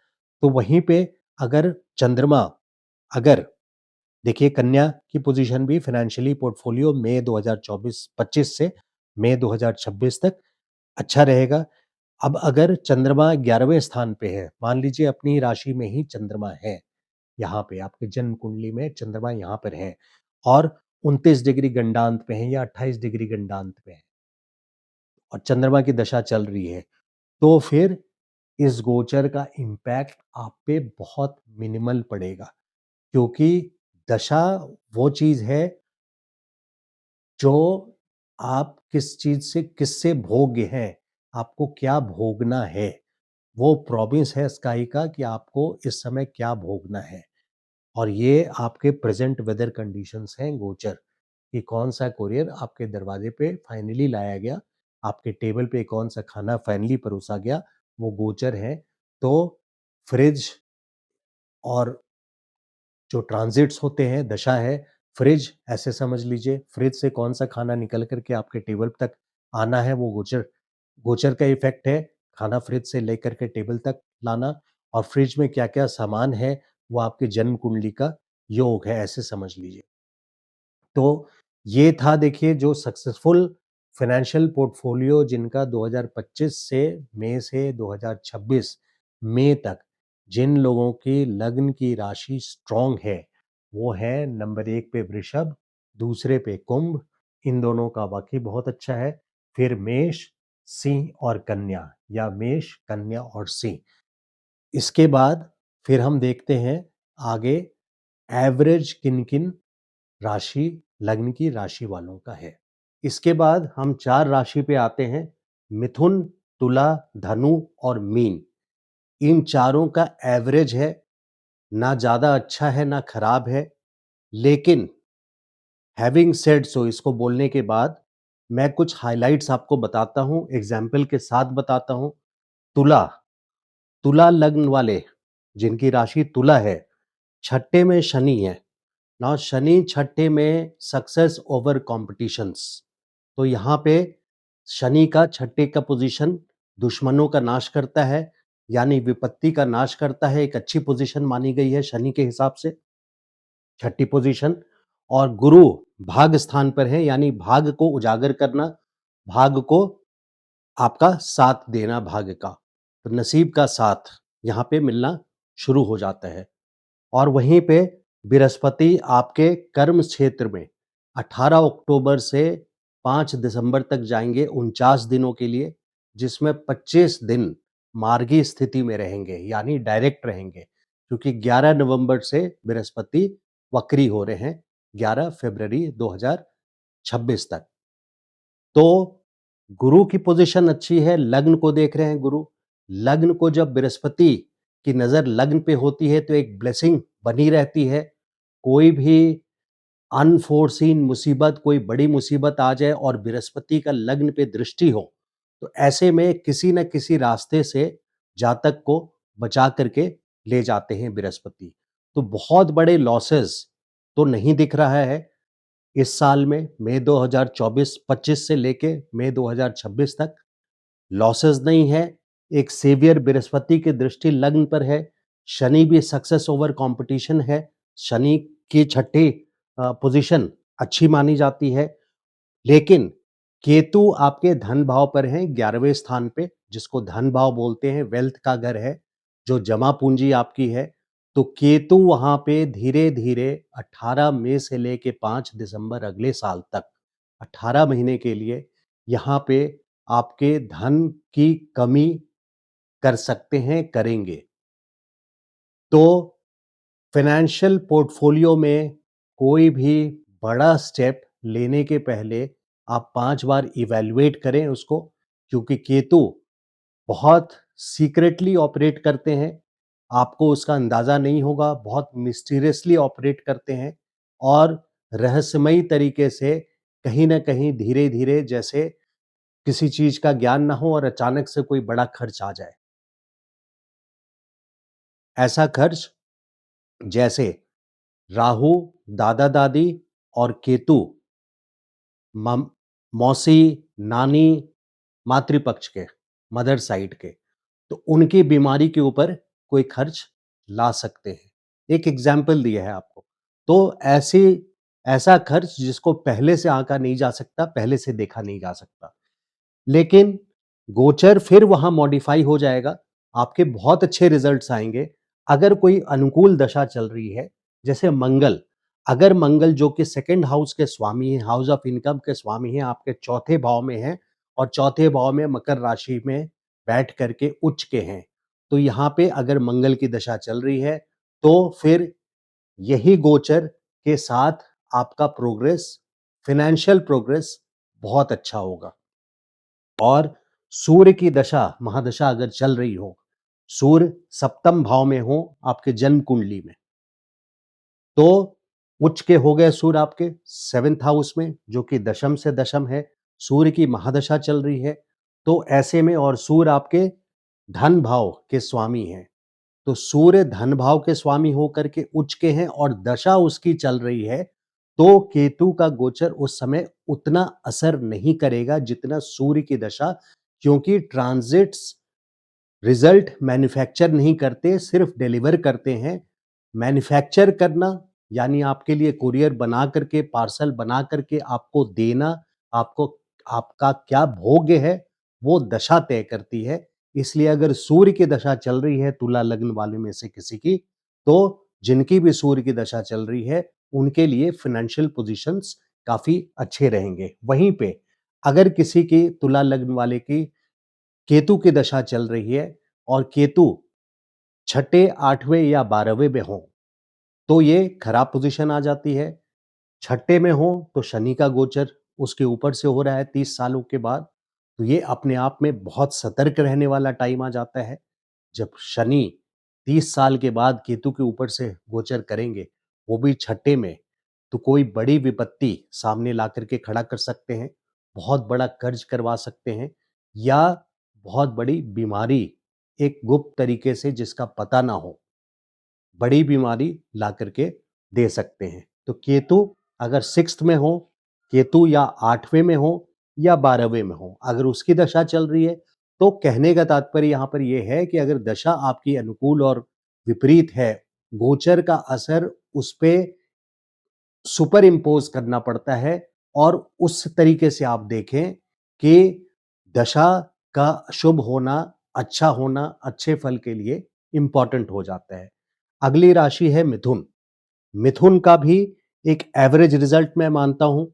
तो वहीं पे अगर चंद्रमा, अगर देखिए कन्या की पोजीशन भी फाइनेंशियली पोर्टफोलियो मई 2024-25 से मई 2026 तक अच्छा रहेगा। अब अगर चंद्रमा 11वें स्थान पे है, मान लीजिए अपनी राशि में ही चंद्रमा है, यहाँ पे आपके जन्म कुंडली में चंद्रमा यहाँ पर है और 29 डिग्री गंडांत पे है या 28 डिग्री गंडांत पे है और चंद्रमा की दशा चल रही है, तो फिर इस गोचर का इम्पैक्ट आप पे बहुत मिनिमल पड़ेगा, क्योंकि दशा वो चीज है जो आप किस चीज से किससे भोग्य हैं, आपको क्या भोगना है, वो प्रॉविंस है स्काई का कि आपको इस समय क्या भोगना है। और ये आपके प्रेजेंट वेदर कंडीशंस हैं गोचर, कि कौन सा कोरियर आपके दरवाजे पे फाइनली लाया गया, आपके टेबल पे कौन सा खाना फाइनली परोसा गया, वो गोचर है। तो फ्रिज और जो ट्रांजिट्स होते हैं, दशा है, फ्रिज ऐसे समझ लीजिए, फ्रिज से कौन सा खाना निकल करके आपके टेबल तक आना है, वो गोचर गोचर का इफेक्ट है। खाना फ्रिज से लेकर के टेबल तक लाना, और फ्रिज में क्या क्या सामान है वो आपके जन्म कुंडली का योग है, ऐसे समझ लीजिए। तो ये था देखिए जो सक्सेसफुल फाइनेंशियल पोर्टफोलियो जिनका 2025 से 2026 मई तक जिन लोगों की लग्न की राशि स्ट्रांग है, वो है नंबर 1 पे वृषभ, दूसरे पे कुंभ, इन दोनों का वाकई बहुत अच्छा है। फिर मेष, सिंह और कन्या या मेष, कन्या और सिंह। इसके बाद फिर हम देखते हैं आगे एवरेज किन-किन राशि लग्न की राशि वालों का है। इसके बाद हम 4 राशि पे आते हैं, मिथुन, तुला, धनु और मीन। इन चारों का एवरेज है, ना ज़्यादा अच्छा है ना खराब है, लेकिन हैविंग सेड सो इसको बोलने के बाद मैं कुछ हाइलाइट्स आपको बताता हूँ, एग्जाम्पल के साथ बताता हूँ। तुला, तुला लग्न वाले जिनकी राशि तुला है, छठे में शनि है। नाउ शनि छठे में सक्सेस ओवर कॉम्पिटिशंस, तो यहाँ पे शनि का छठे का पोजीशन दुश्मनों का नाश करता है, यानी विपत्ति का नाश करता है। एक अच्छी पोजीशन मानी गई है शनि के हिसाब से, छठी पोजीशन। और गुरु भाग स्थान पर है, यानी भाग को उजागर करना, भाग को आपका साथ देना, भाग का तो नसीब का साथ यहाँ पे मिलना शुरू हो जाता है। और वहीं पे बृहस्पति आपके कर्म क्षेत्र में 18 अक्टूबर से 5 दिसंबर तक जाएंगे 49 दिनों के लिए, जिसमें 25 दिन मार्गी स्थिति में रहेंगे, यानी डायरेक्ट रहेंगे, क्योंकि 11 नवंबर से बृहस्पति वक्री हो रहे हैं 11 फरवरी 2026 तक। तो गुरु की पोजीशन अच्छी है, लग्न को देख रहे हैं गुरु। लग्न को जब बृहस्पति की नजर लग्न पे होती है तो एक ब्लेसिंग बनी रहती है। कोई भी अनफोर्सीन मुसीबत, कोई बड़ी मुसीबत आ जाए और बृहस्पति का लग्न पे दृष्टि हो, तो ऐसे में किसी न किसी रास्ते से जातक को बचा करके ले जाते हैं बृहस्पति। तो बहुत बड़े लॉसेस तो नहीं दिख रहा है इस साल में, मई 2024-25 से लेके मई 2026 तक लॉसेस नहीं है। एक सेवियर बृहस्पति की दृष्टि लग्न पर है, शनि भी सक्सेस ओवर कंपटीशन है, शनि की छठी पोजीशन अच्छी मानी जाती है। लेकिन केतु आपके धन भाव पर है, 11वें स्थान पे, जिसको धन भाव बोलते हैं, वेल्थ का घर है, जो जमा पूंजी आपकी है। तो केतु वहां पे धीरे धीरे 18 मई से लेके 5 दिसंबर अगले साल तक 18 महीने के लिए यहाँ पे आपके धन की कमी कर सकते हैं, करेंगे। तो फाइनेंशियल पोर्टफोलियो में कोई भी बड़ा स्टेप लेने के पहले आप 5 बार इवैल्यूएट करें उसको, क्योंकि केतु बहुत सीक्रेटली ऑपरेट करते हैं, आपको उसका अंदाज़ा नहीं होगा, बहुत मिस्टीरियसली ऑपरेट करते हैं और रहस्यमयी तरीके से कहीं न कहीं धीरे-धीरे, जैसे किसी चीज़ का ज्ञान ना हो और अचानक से कोई बड़ा खर्च आ जाए। ऐसा खर्च जैसे राहु, दादा-दादी और केतु मम मौसी, नानी, मातृपक्ष के, मदर साइड के, तो उनकी बीमारी के ऊपर कोई खर्च ला सकते हैं। एक एग्जाम्पल दिया है आपको। तो ऐसा खर्च जिसको पहले से आंका नहीं जा सकता, पहले से देखा नहीं जा सकता। लेकिन गोचर फिर वहां मॉडिफाई हो जाएगा, आपके बहुत अच्छे रिजल्ट्स आएंगे अगर कोई अनुकूल दशा चल रही है। जैसे मंगल, अगर मंगल जो कि सेकंड हाउस के स्वामी हैं, हाउस ऑफ इनकम के स्वामी हैं, आपके चौथे भाव में हैं और चौथे भाव में मकर राशि में बैठ करके उच्च के हैं, तो यहाँ पे अगर मंगल की दशा चल रही है तो फिर यही गोचर के साथ आपका प्रोग्रेस, फाइनेंशियल प्रोग्रेस बहुत अच्छा होगा। और सूर्य की दशा, महादशा अगर चल रही हो, सूर्य सप्तम भाव में हो आपके जन्म कुंडली में, तो उच्च के हो गए सूर्य आपके 7th हाउस में, जो कि दशम से दशम है, सूर्य की महादशा चल रही है। तो ऐसे में, और सूर्य आपके धन भाव के स्वामी हैं, तो सूर्य धन भाव के स्वामी होकर के उच्च के हैं और दशा उसकी चल रही है, तो केतु का गोचर उस समय उतना असर नहीं करेगा जितना सूर्य की दशा, क्योंकि ट्रांजिट्स रिजल्ट मैन्युफैक्चर नहीं करते, सिर्फ डिलीवर करते हैं। मैन्युफैक्चर करना यानी आपके लिए कुरियर बना करके, पार्सल बना करके आपको देना, आपको आपका क्या भोग्य है वो दशा तय करती है। इसलिए अगर सूर्य की दशा चल रही है तुला लग्न वाले में से किसी की, तो जिनकी भी सूर्य की दशा चल रही है उनके लिए फाइनेंशियल पोजीशंस काफी अच्छे रहेंगे। वहीं पे अगर किसी की तुला लग्न वाले की केतु की दशा चल रही है और केतु छठे, 8वें या 12वें में हो, तो ये खराब पोजीशन आ जाती है। छठे में हो तो शनि का गोचर उसके ऊपर से हो रहा है 30 सालों के बाद, तो ये अपने आप में बहुत सतर्क रहने वाला टाइम आ जाता है। जब शनि 30 साल के बाद केतु के ऊपर से गोचर करेंगे, वो भी छठे में, तो कोई बड़ी विपत्ति सामने ला करके खड़ा कर सकते हैं, बहुत बड़ा कर्ज करवा सकते हैं या बहुत बड़ी बीमारी एक गुप्त तरीके से जिसका पता ना हो, बड़ी बीमारी ला करके दे सकते हैं। तो केतु अगर 6th में हो, केतु या 8वें में हो या 12वें में हो, अगर उसकी दशा चल रही है, तो कहने का तात्पर्य यहाँ पर ये है कि अगर दशा आपकी अनुकूल और विपरीत है, गोचर का असर उस पे सुपर इम्पोज करना पड़ता है और उस तरीके से आप देखें कि दशा का शुभ होना, अच्छा होना, अच्छे फल के लिए इंपॉर्टेंट हो जाता है। अगली राशि है मिथुन। मिथुन का भी एक एवरेज रिजल्ट मैं मानता हूं।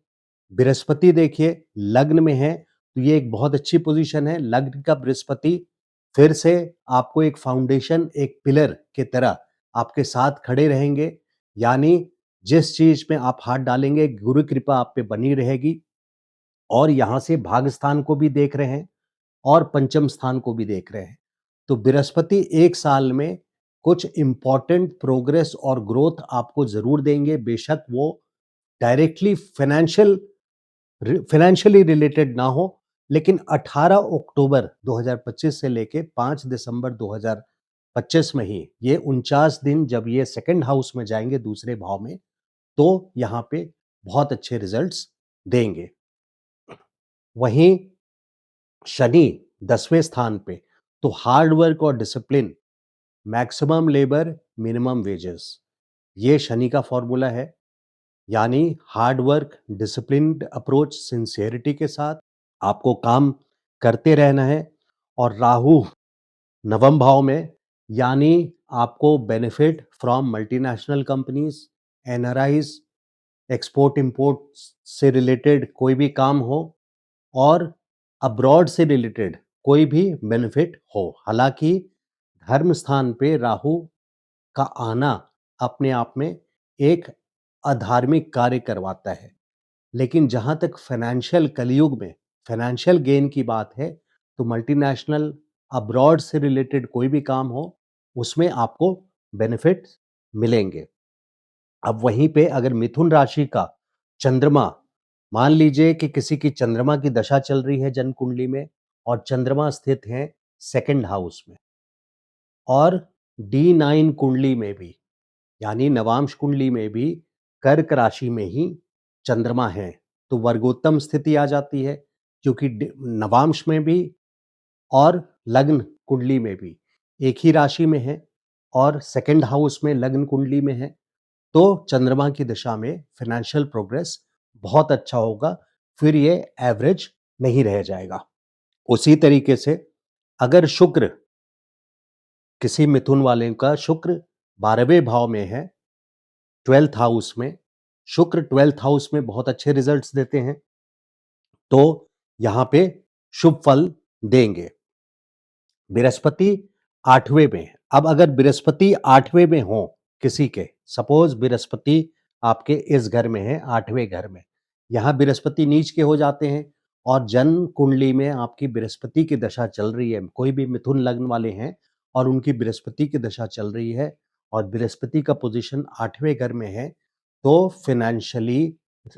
बृहस्पति देखिए लग्न में है, तो ये एक बहुत अच्छी पोजीशन है। लग्न का बृहस्पति फिर से आपको एक फाउंडेशन, एक पिलर के तरह आपके साथ खड़े रहेंगे। यानी जिस चीज में आप हाथ डालेंगे गुरु कृपा आप पे बनी रहेगी। और यहां से भाग स्थान को भी देख रहे हैं और पंचम स्थान को भी देख रहे हैं। तो बृहस्पति एक साल में कुछ इंपॉर्टेंट प्रोग्रेस और ग्रोथ आपको जरूर देंगे। बेशक वो डायरेक्टली फाइनेंशियली रिलेटेड ना हो, लेकिन 18 अक्टूबर 2025 से लेके 5 दिसंबर 2025 में ही ये 49 दिन जब ये सेकंड हाउस में जाएंगे दूसरे भाव में, तो यहाँ पे बहुत अच्छे रिजल्ट्स देंगे। वहीं शनि 10वें स्थान पे, तो हार्ड वर्क और discipline, maximum labour minimum wages, ये शनि का फॉर्मूला है। यानी hard work, disciplined approach, sincerity के साथ आपको काम करते रहना है। और राहु नवम भाव में, यानी आपको benefit from multinational companies, NRIs, export import से रिलेटेड कोई भी काम हो और अब्रॉड से रिलेटेड कोई भी बेनिफिट हो। हालांकि धर्म स्थान पे राहु का आना अपने आप में एक अधार्मिक कार्य करवाता है, लेकिन जहां तक फाइनेंशियल कलयुग में फाइनेंशियल गेन की बात है, तो मल्टीनेशनल अब्रॉड से रिलेटेड कोई भी काम हो उसमें आपको बेनिफिट मिलेंगे। अब वहीं पे अगर मिथुन राशि का चंद्रमा, मान लीजिए कि किसी की चंद्रमा की दशा चल रही है जन्म कुंडली में और चंद्रमा स्थित है सेकंड हाउस में, और D9 कुंडली में भी, यानी नवांश कुंडली में भी कर्क राशि में ही चंद्रमा है, तो वर्गोत्तम स्थिति आ जाती है। क्योंकि नवांश में भी और लग्न कुंडली में भी एक ही राशि में है और सेकंड हाउस में लग्न कुंडली में है, तो चंद्रमा की दिशा में फाइनेंशियल प्रोग्रेस बहुत अच्छा होगा। फिर ये एवरेज नहीं रह जाएगा। उसी तरीके से अगर शुक्र, किसी मिथुन वाले का शुक्र 12वें भाव में है, 12th हाउस में, शुक्र 12th हाउस में बहुत अच्छे रिजल्ट्स देते हैं, तो यहां पे शुभ फल देंगे। बृहस्पति 8वें में, अब अगर बृहस्पति 8वें में हो किसी के, सपोज बृहस्पति आपके इस घर में है 8वें घर में, यहां बृहस्पति नीच के हो जाते हैं और जन्म कुंडली में आपकी बृहस्पति की दशा चल रही है, कोई भी मिथुन लग्न वाले हैं और उनकी बृहस्पति की दशा चल रही है और बृहस्पति का पोजीशन 8वें घर में है, तो फाइनेंशियली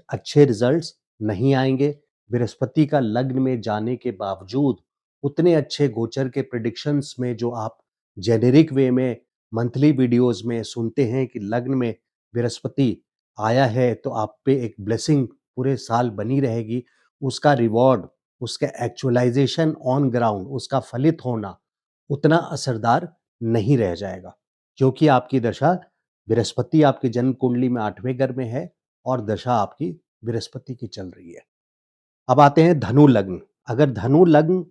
अच्छे रिजल्ट्स नहीं आएंगे। बृहस्पति का लग्न में जाने के बावजूद उतने अच्छे गोचर के प्रिडिक्शंस में जो आप जेनेरिक वे में मंथली वीडियोस में सुनते हैं कि लग्न में बृहस्पति आया है तो आप पे एक ब्लेसिंग पूरे साल बनी रहेगी, उसका रिवॉर्ड, उसका एक्चुअलाइजेशन ऑन ग्राउंड, उसका फलित होना उतना असरदार नहीं रह जाएगा। क्योंकि आपकी दशा, बृहस्पति आपकी जन्म कुंडली में 8वें घर में है और दशा आपकी बृहस्पति की चल रही है। अब आते हैं धनु लग्न। अगर धनु लग्न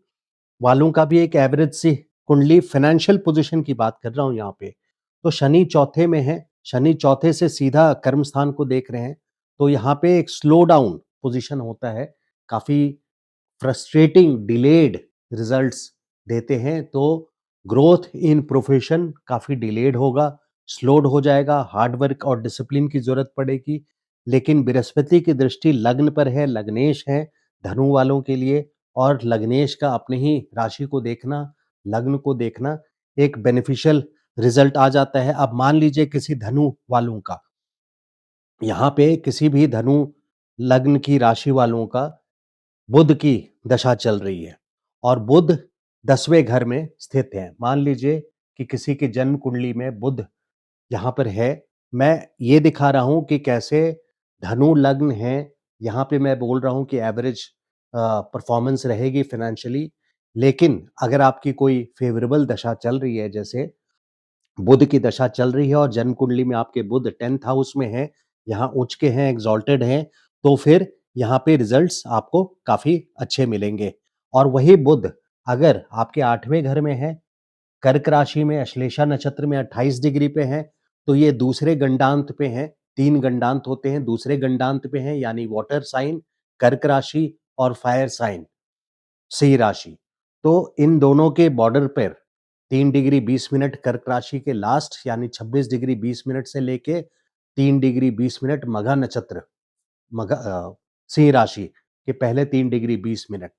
वालों का भी एक एवरेज सी कुंडली, फाइनेंशियल पोजीशन की बात कर रहा हूँ यहाँ पे, तो शनि चौथे में है, शनि चौथे से सीधा कर्म स्थान को देख रहे हैं, तो यहाँ पे एक स्लो डाउन पोजीशन होता है, काफ़ी फ्रस्ट्रेटिंग, डिलेड रिजल्ट्स देते हैं, तो ग्रोथ इन प्रोफेशन काफ़ी डिलेड होगा, स्लोड हो जाएगा, हार्ड वर्क और डिसिप्लिन की ज़रूरत पड़ेगी। लेकिन बृहस्पति की दृष्टि लग्न पर है, लग्नेश है धनु वालों के लिए, और लग्नेश का अपने ही राशि को देखना, लग्न को देखना एक बेनिफिशियल रिजल्ट आ जाता है। अब मान लीजिए किसी धनु वालों का, यहाँ पे किसी भी धनु लग्न की राशि वालों का बुध की दशा चल रही है और बुध 10वें घर में स्थित है। मान लीजिए कि किसी की जन्म कुंडली में बुध यहाँ पर है। मैं ये दिखा रहा हूँ कि कैसे धनु लग्न है, यहाँ पे मैं बोल रहा हूँ कि एवरेज परफॉर्मेंस रहेगी फाइनेंशियली। लेकिन अगर आपकी कोई फेवरेबल दशा चल रही है, जैसे बुध की दशा चल रही है और जन्म कुंडली में आपके बुध 10th हाउस में है, यहाँ उच्च के हैं, एग्ज़ॉल्टेड हैं, तो फिर यहाँ पे रिज़ल्ट्स आपको काफ़ी अच्छे मिलेंगे। और वही बुध अगर आपके 8वें घर में है, कर्क राशि में अश्लेषा नक्षत्र में 28 डिग्री पे हैं, तो ये दूसरे गंडांत पे हैं, 3 गंडांत होते हैं, दूसरे गंडांत पे हैं, यानी वाटर साइन, कर्क राशि और फायर साइन, सिंह राशि। तो इन दोनों के बॉर्डर पर 3 डिग्री 20 मिनट कर्क राशि के लास्ट, यानी 26 डिग्री 20 मिनट से लेके 3 डिग्री 20 मिनट मघा नक्षत्र, मघा सिंह राशि के पहले 3 डिग्री 20 मिनट।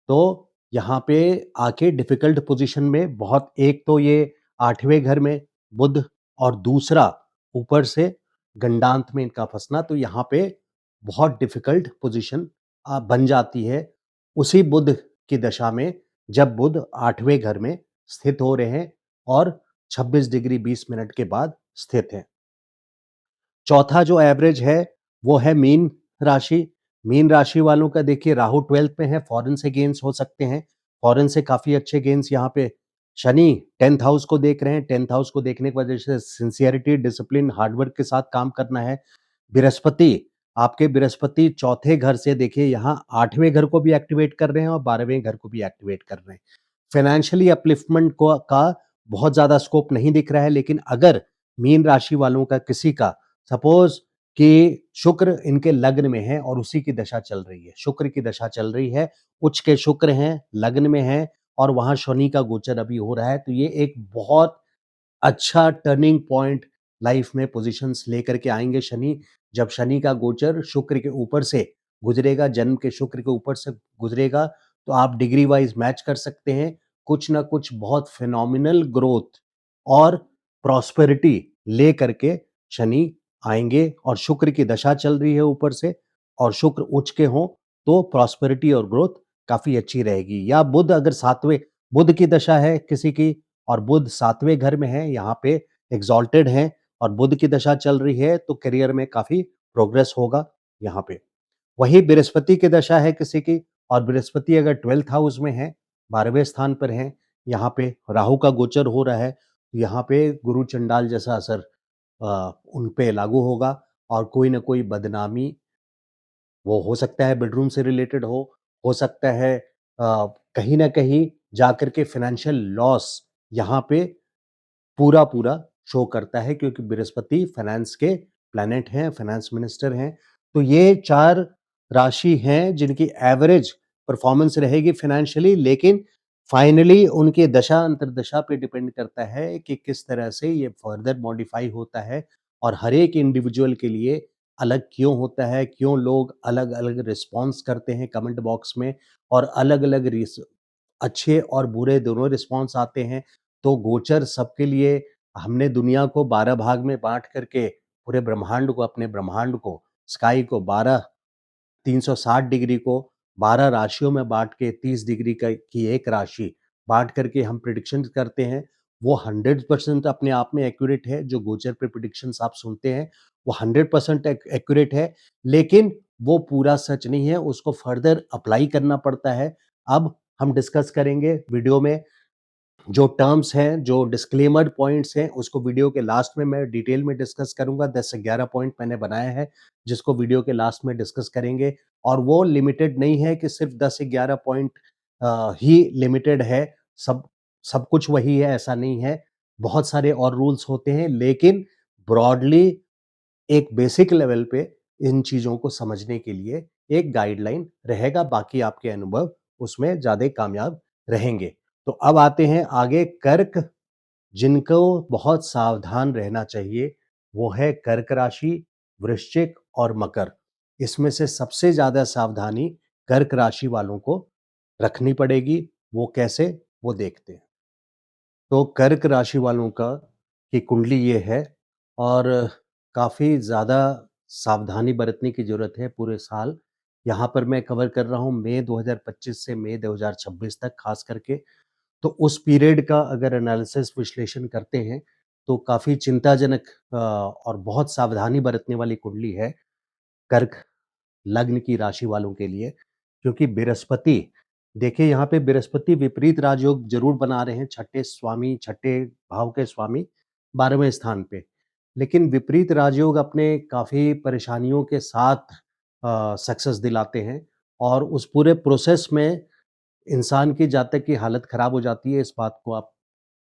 तो यहाँ पे आके डिफिकल्ट पोजीशन में बहुत, एक तो ये 8वें घर में बुध और दूसरा ऊपर से गंडांत में इनका फँसना, तो यहाँ पे बहुत डिफिकल्ट पोजीशन बन जाती है उसी बुध की दशा में, जब बुध 8वें घर में स्थित हो रहे हैं और 26 डिग्री 20 मिनट के बाद स्थित हैं। चौथा जो एवरेज है वो है मीन राशि। मीन राशि वालों का देखिए राहु 12th में है, फॉरेन से गेन्स हो सकते हैं, फॉरेन से काफ़ी अच्छे गेन्स यहाँ पे। शनि 10th हाउस को देख रहे हैं, 10th हाउस को देखने की वजह से सिंसियरिटी, डिसिप्लिन, हार्ड वर्क के साथ काम करना है। बृहस्पति, आपके बृहस्पति चौथे घर से देखिए यहाँ 8वें घर को भी एक्टिवेट कर रहे हैं और 12वें घर को भी एक्टिवेट कर रहे हैं। फाइनेंशियली अपलिफ्टमेंट को का बहुत ज़्यादा स्कोप नहीं दिख रहा है, लेकिन अगर मीन राशि वालों का किसी का सपोज कि शुक्र इनके लग्न में है और उसी की दशा चल रही है, शुक्र की दशा चल रही है, उच्च के शुक्र हैं, लग्न में हैं और वहाँ शनि का गोचर अभी हो रहा है, तो ये एक बहुत अच्छा टर्निंग पॉइंट लाइफ में पोजीशंस लेकर के आएँगे शनि। जब शनि का गोचर शुक्र के ऊपर से गुज़रेगा, जन्म के शुक्र के ऊपर से गुज़रेगा, तो आप डिग्री वाइज़ मैच कर सकते हैं। कुछ ना कुछ बहुत फिनोमिनल ग्रोथ और प्रॉस्पेरिटी लेकर के शनि आएँगे, और शुक्र की दशा चल रही है ऊपर से और शुक्र उच्च के हों, तो प्रॉस्पेरिटी और ग्रोथ काफ़ी अच्छी रहेगी। या बुध, अगर 7वें बुध की दशा है किसी की और बुध 7वें घर में है, यहाँ पे एग्ज़ॉल्टेड हैं और बुध की दशा चल रही है, तो करियर में काफ़ी प्रोग्रेस होगा यहाँ पे। वहीं बृहस्पति की दशा है किसी की और बृहस्पति अगर 12th हाउस में है, 12वें स्थान पर हैं, यहाँ पे राहु का गोचर हो रहा है, तो यहाँ पे गुरु चंडाल जैसा असर उन पे लागू होगा और कोई ना कोई बदनामी, वो हो सकता है बेडरूम से रिलेटेड हो सकता है कहीं न कहीं जाकर के फाइनेंशियल लॉस यहाँ पे पूरा-पूरा शो करता है, क्योंकि बृहस्पति फाइनेंस के प्लैनेट हैं, फाइनेंस मिनिस्टर हैं। तो ये 4 राशि हैं जिनकी एवरेज परफॉर्मेंस रहेगी फाइनेंशियली, लेकिन फाइनली उनके दशा अंतर्दशा पे डिपेंड करता है कि किस तरह से ये फर्दर मॉडिफाई होता है और हर एक इंडिविजुअल के लिए अलग क्यों होता है, क्यों लोग अलग-अलग रिस्पॉन्स करते हैं कमेंट बॉक्स में और अलग-अलग अच्छे और बुरे दोनों रिस्पॉन्स आते हैं। तो गोचर सबके लिए, हमने दुनिया को 12 भाग में बाँट करके पूरे ब्रह्मांड को, अपने ब्रह्मांड को, स्काई को 12, 360 डिग्री को 12 राशियों में बाँट के 30 डिग्री का की एक राशि बाँट करके हम प्रेडिक्शंस करते हैं। वो 100% अपने आप में एक्यूरेट है, जो गोचर पे प्रेडिक्शंस आप सुनते हैं, वो 100% एक्यूरेट है, लेकिन वो पूरा सच नहीं है, उसको फर्दर अप्लाई करना पड़ता है। अब हम डिस्कस करेंगे वीडियो में जो टर्म्स हैं, जो डिस्क्लेमर पॉइंट्स हैं, उसको वीडियो के लास्ट में मैं डिटेल में डिस्कस करूँगा। 10 से 11 पॉइंट मैंने बनाए हैं, जिसको वीडियो के लास्ट में डिस्कस करेंगे और वो लिमिटेड नहीं है कि सिर्फ़ 10 से 11 पॉइंट ही लिमिटेड है, सब सब कुछ वही है, ऐसा नहीं है। बहुत सारे और रूल्स होते हैं, लेकिन ब्रॉडली एक बेसिक लेवल पे इन चीज़ों को समझने के लिए एक गाइडलाइन रहेगा, बाकी आपके अनुभव उसमें ज़्यादा कामयाब रहेंगे। तो अब आते हैं आगे कर्क, जिनको बहुत सावधान रहना चाहिए, वो है कर्क राशि, वृश्चिक और मकर। इसमें से सबसे ज़्यादा सावधानी कर्क राशि वालों को रखनी पड़ेगी। वो कैसे? वो देखते हैं। तो कर्क राशि वालों का की कुंडली ये है और काफ़ी ज़्यादा सावधानी बरतने की ज़रूरत है पूरे साल। यहाँ पर मैं कवर कर रहा हूँ मई 2025 से मई 2026 तक ख़ास करके। तो उस पीरियड का अगर एनालिसिस विश्लेषण करते हैं, तो काफ़ी चिंताजनक और बहुत सावधानी बरतने वाली कुंडली है कर्क लग्न की राशि वालों के लिए, क्योंकि बृहस्पति, देखिए यहाँ पे बृहस्पति विपरीत राजयोग जरूर बना रहे हैं, छठे स्वामी, छठे भाव के स्वामी 12वें स्थान पे, लेकिन विपरीत राजयोग अपने काफ़ी परेशानियों के साथ सक्सेस दिलाते हैं और उस पूरे प्रोसेस में इंसान की जब तक की हालत खराब हो जाती है, इस बात को आप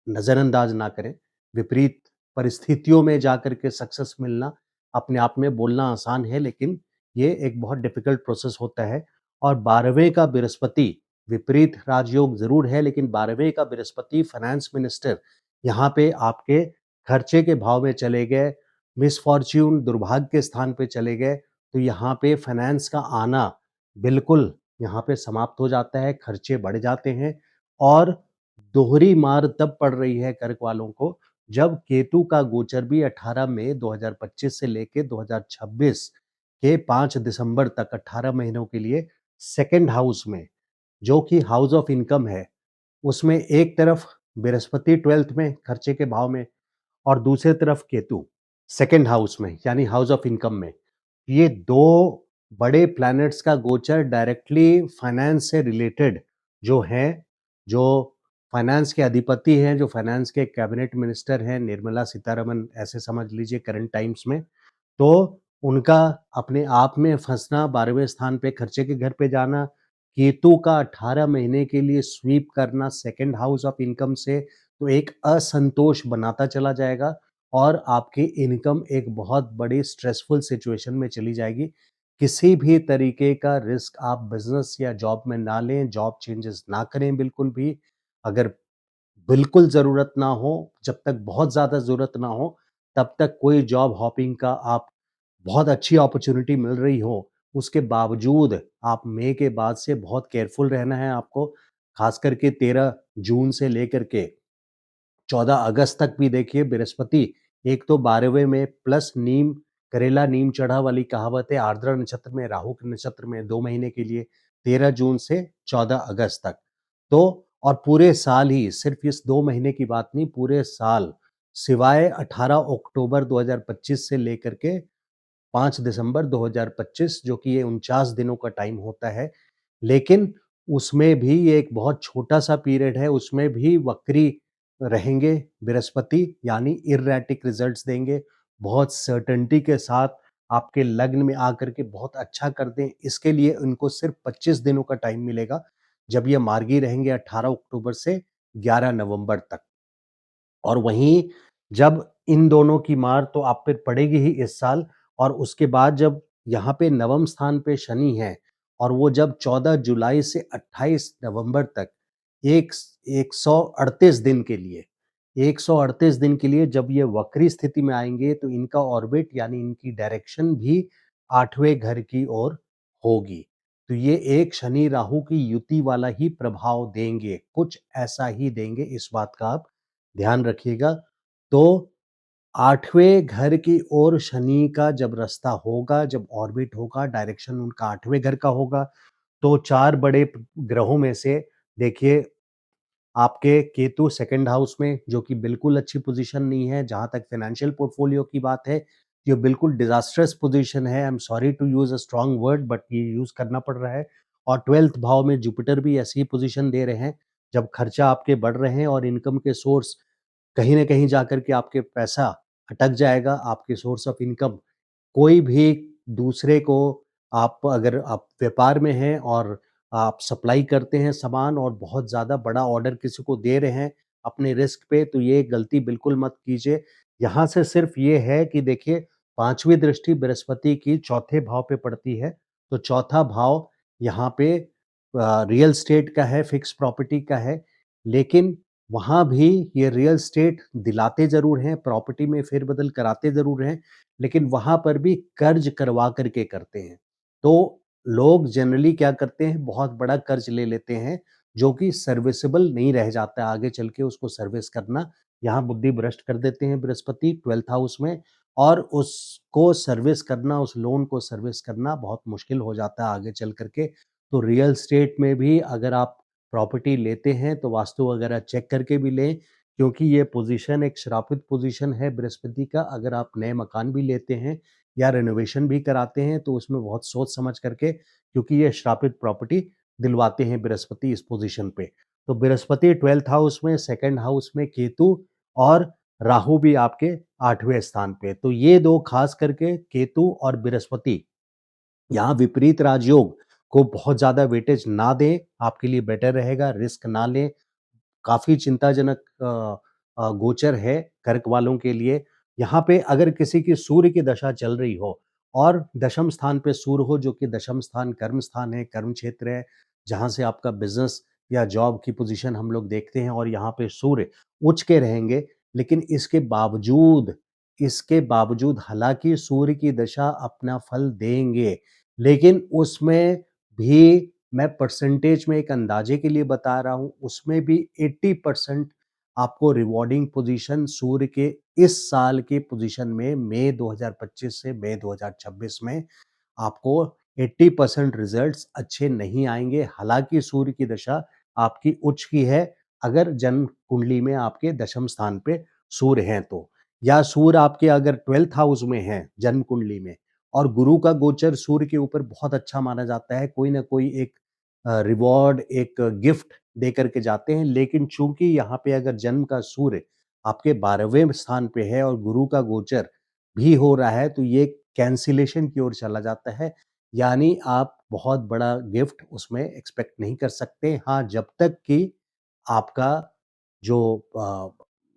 नज़रअंदाज ना करें। विपरीत परिस्थितियों में जाकर के सक्सेस मिलना अपने आप में बोलना आसान है, लेकिन ये एक बहुत डिफ़िकल्ट प्रोसेस होता है और 12वें का बृहस्पति विपरीत राजयोग ज़रूर है, लेकिन 12वें का बृहस्पति फाइनेंस मिनिस्टर यहाँ पे आपके खर्चे के भाव में चले गए, मिसफॉर्च्यून दुर्भाग्य के स्थान पे चले गए, तो यहाँ पे फाइनेंस का आना बिल्कुल यहाँ पे समाप्त हो जाता है, खर्चे बढ़ जाते हैं और दोहरी मार तब पड़ रही है कर्क वालों को, जब केतु का गोचर भी 18 मई 2025 से लेके 2026 के 5 दिसंबर तक 18 महीनों के लिए सेकंड हाउस में, जो कि हाउस ऑफ इनकम है, उसमें एक तरफ बृहस्पति 12th में खर्चे के भाव में और दूसरी तरफ केतु सेकंड हाउस में यानी हाउस ऑफ इनकम में। ये 2 बड़े प्लैनेट्स का गोचर डायरेक्टली फाइनेंस से रिलेटेड जो हैं, जो फाइनेंस के अधिपति हैं, जो फाइनेंस के कैबिनेट मिनिस्टर हैं, निर्मला सीतारमन ऐसे समझ लीजिए करंट टाइम्स में, तो उनका अपने आप में फँसना, 12वें स्थान पे खर्चे के घर पे जाना, केतु का 18 महीने के लिए स्वीप करना सेकंड हाउस ऑफ इनकम से, तो एक असंतोष बनाता चला जाएगा और आपकी इनकम एक बहुत बड़ी स्ट्रेसफुल सिचुएशन में चली जाएगी। किसी भी तरीके का रिस्क आप बिज़नेस या जॉब में ना लें, जॉब चेंजेस ना करें बिल्कुल भी। अगर बिल्कुल ज़रूरत ना हो, जब तक बहुत ज़्यादा ज़रूरत ना हो, तब तक कोई जॉब हॉपिंग का आप बहुत अच्छी अपॉर्च्युनिटी मिल रही हो, उसके बावजूद आप मई के बाद से बहुत केयरफुल रहना है आपको। ख़ास करके 13 जून से लेकर के 14 अगस्त तक भी देखिए बृहस्पति एक तो 12वें में प्लस नीम करेला नीम चढ़ा वाली कहावत है, आर्द्रा नक्षत्र में, राहु के नक्षत्र में 2 महीने के लिए 13 जून से 14 अगस्त तक। तो और पूरे साल ही, सिर्फ इस 2 महीने की बात नहीं, पूरे साल सिवाय 18 अक्टूबर 2025 से लेकर के 5 दिसंबर 2025, जो कि ये 49 दिनों का टाइम होता है। लेकिन उसमें भी ये एक बहुत छोटा-सा पीरियड है, उसमें भी वक्री रहेंगे बृहस्पति, यानी इरैटिक रिजल्ट्स देंगे। बहुत सर्टेनिटी के साथ आपके लग्न में आकर के बहुत अच्छा कर दें, इसके लिए उनको सिर्फ 25 दिनों का टाइम मिलेगा, जब ये मार्गी रहेंगे 18 अक्टूबर से 11 नवंबर तक। और वहीं जब इन दोनों की मार तो आप पे पड़ेगी ही इस साल, और उसके बाद जब यहाँ पे नवम स्थान पे शनि है और वो जब 14 जुलाई से 28 नवंबर तक एक 138 दिन के लिए 138 दिन के लिए जब ये वक्री स्थिति में आएंगे, तो इनका ऑर्बिट यानी इनकी डायरेक्शन भी 8वें घर की ओर होगी। तो ये एक शनि राहु की युति वाला ही प्रभाव देंगे, कुछ ऐसा ही देंगे, इस बात का आप ध्यान रखिएगा। तो 8वें घर की ओर शनि का जब रास्ता होगा, जब ऑर्बिट होगा, डायरेक्शन उनका 8वें घर का होगा, तो 4 बड़े ग्रहों में से देखिए आपके केतु सेकंड हाउस में, जो कि बिल्कुल अच्छी पोजीशन नहीं है, जहाँ तक फाइनेंशियल पोर्टफोलियो की बात है, ये बिल्कुल डिजास्ट्रस पोजीशन है। I am sorry to use a strong word, but ये यूज़ करना पड़ रहा है। और 12th भाव में जुपिटर भी ऐसी ही पोजीशन दे रहे हैं, जब खर्चा आपके बढ़ रहे हैं और इनकम के सोर्स कहीं न कहीं जाकर के आपके पैसा अटक जाएगा, आपके सोर्स ऑफ इनकम कोई भी दूसरे को आप अगर आप व्यापार में हैं और आप सप्लाई करते हैं सामान और बहुत ज़्यादा बड़ा ऑर्डर किसी को दे रहे हैं अपने रिस्क पे, तो ये गलती बिल्कुल मत कीजिए। यहाँ से सिर्फ़ ये है कि देखिए 5वीं दृष्टि बृहस्पति की चौथे भाव पे पड़ती है, तो चौथा भाव यहाँ पे रियल एस्टेट का है, फिक्स प्रॉपर्टी का है, लेकिन वहाँ भी ये रियल एस्टेट दिलाते ज़रूर हैं, प्रॉपर्टी में फेर-बदल कराते ज़रूर हैं, लेकिन वहाँ पर भी कर्ज करवा कर के करते हैं। तो लोग जनरली क्या करते हैं, बहुत बड़ा कर्ज ले लेते हैं, जो कि सर्विसेबल नहीं रह जाता है आगे चल के उसको सर्विस करना। यहाँ बुद्धि भ्रष्ट कर देते हैं बृहस्पति 12th हाउस में और उसको सर्विस करना, उस लोन को सर्विस करना बहुत मुश्किल हो जाता है आगे चल कर के। तो रियल एस्टेट में भी अगर आप प्रॉपर्टी लेते हैं, तो वास्तु वगैरह चेक करके भी लें, क्योंकि ये पोज़ीशन एक श्रापित पोज़ीशन है बृहस्पति का। अगर आप नए मकान भी लेते हैं या रेनोवेशन भी कराते हैं, तो उसमें बहुत सोच समझ करके, क्योंकि ये श्रापित प्रॉपर्टी दिलवाते हैं बृहस्पति इस पोज़ीशन पे। तो बृहस्पति 12th हाउस में, 2nd हाउस में केतु और राहु भी आपके 8वें स्थान पे। तो ये 2 खास करके केतु और बृहस्पति यहाँ विपरीत राजयोग को बहुत ज़्यादा वेटेज ना दें, आपके लिए बेटर रहेगा, रिस्क ना लें। काफ़ी चिंताजनक गोचर है कर्क वालों के लिए। यहाँ पे अगर किसी की सूर्य की दशा चल रही हो और दशम स्थान पे सूर्य हो, जो कि दशम स्थान है, कर्म क्षेत्र है, जहाँ से आपका बिज़नेस या जॉब की पोज़ीशन हम लोग देखते हैं और यहाँ पे सूर्य उच्च के रहेंगे। लेकिन इसके बावजूद हालाँकि सूर्य की दशा अपना फल देंगे, लेकिन उसमें भी मैं परसेंटेज में एक अंदाजे के लिए बता रहा हूँ, उसमें भी 80% आपको रिवॉर्डिंग पोजीशन सूर्य के इस साल की पोजीशन में मई 2025 से मई 2026 में आपको 80% रिजल्ट्स अच्छे नहीं आएँगे। हालाँकि सूर्य की दशा आपकी उच्च की है, अगर जन्म कुंडली में आपके दशम स्थान पे सूर्य हैं तो। या सूर्य आपके अगर 12th हाउस में हैं जन्म कुंडली में और गुरु का गोचर सूर्य के ऊपर बहुत अच्छा माना जाता है, कोई ना कोई एक रिवॉर्ड, एक गिफ्ट दे कर के जाते हैं। लेकिन चूँकि यहाँ पे अगर जन्म का सूर्य आपके 12वें स्थान पे है और गुरु का गोचर भी हो रहा है, तो ये कैंसिलेशन की ओर चला जाता है। यानी आप बहुत बड़ा गिफ्ट उसमें एक्सपेक्ट नहीं कर सकते। हाँ, जब तक कि आपका जो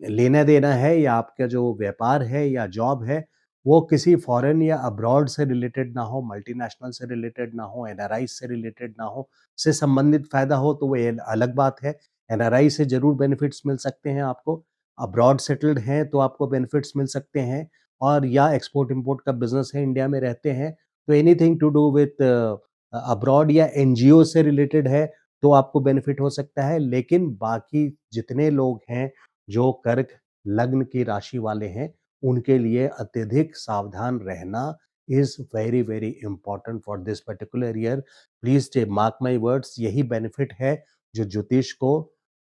लेना-देना है या आपका जो व्यापार है या जॉब है, वो किसी फ़ॉरेन या अब्रॉड से रिलेटेड ना हो, मल्टीनेशनल से रिलेटेड ना हो, एनआरआई से रिलेटेड ना हो, से संबंधित फ़ायदा हो तो वो ये अलग बात है। एनआरआई से ज़रूर बेनिफिट्स मिल सकते हैं आपको, अब्रॉड सेटल्ड हैं तो आपको बेनिफिट्स मिल सकते हैं और या एक्सपोर्ट-इम्पोर्ट का बिज़नेस है, इंडिया में रहते हैं, तो anything to do with abroad या एनजीओ से रिलेटेड है, तो आपको बेनिफिट हो सकता है। लेकिन बाकी जितने लोग हैं, जो कर्क लग्न की राशि वाले हैं, उनके लिए अत्यधिक सावधान रहना is very, very important for this particular year. Please mark my words, यही बेनिफिट है जो ज्योतिष को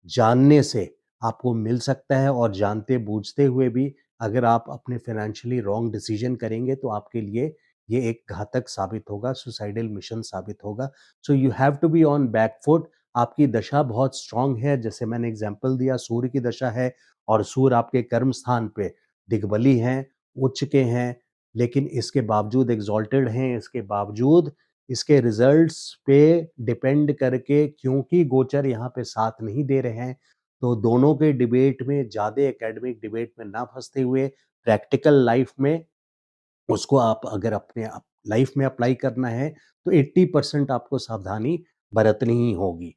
जानने से आपको मिल सकता है और जानते-बूझते हुए भी अगर आप अपने फाइनेंशियली रॉन्ग डिसीजन करेंगे, तो आपके लिए ये एक घातक साबित होगा, सुसाइडल मिशन साबित होगा। So you have to be on back foot. आपकी दशा बहुत स्ट्रॉन्ग है, जैसे मैंने एग्ज़ाम्पल दिया सूर्य की दशा है और सूर्य आपके कर्म स्थान पे दिग्बली हैं, उच्च के हैं, लेकिन इसके बावजूद एक्सॉल्टेड हैं, इसके बावजूद इसके रिज़ल्ट्स पे डिपेंड करके क्योंकि गोचर यहाँ पे साथ नहीं दे रहे हैं, तो दोनों के डिबेट में ज़्यादा एकेडमिक डिबेट में ना फँसते हुए प्रैक्टिकल लाइफ़ में उसको आप अगर अपने लाइफ़ में अप्लाई करना है, तो 80% आपको सावधानी बरतनी ही होगी।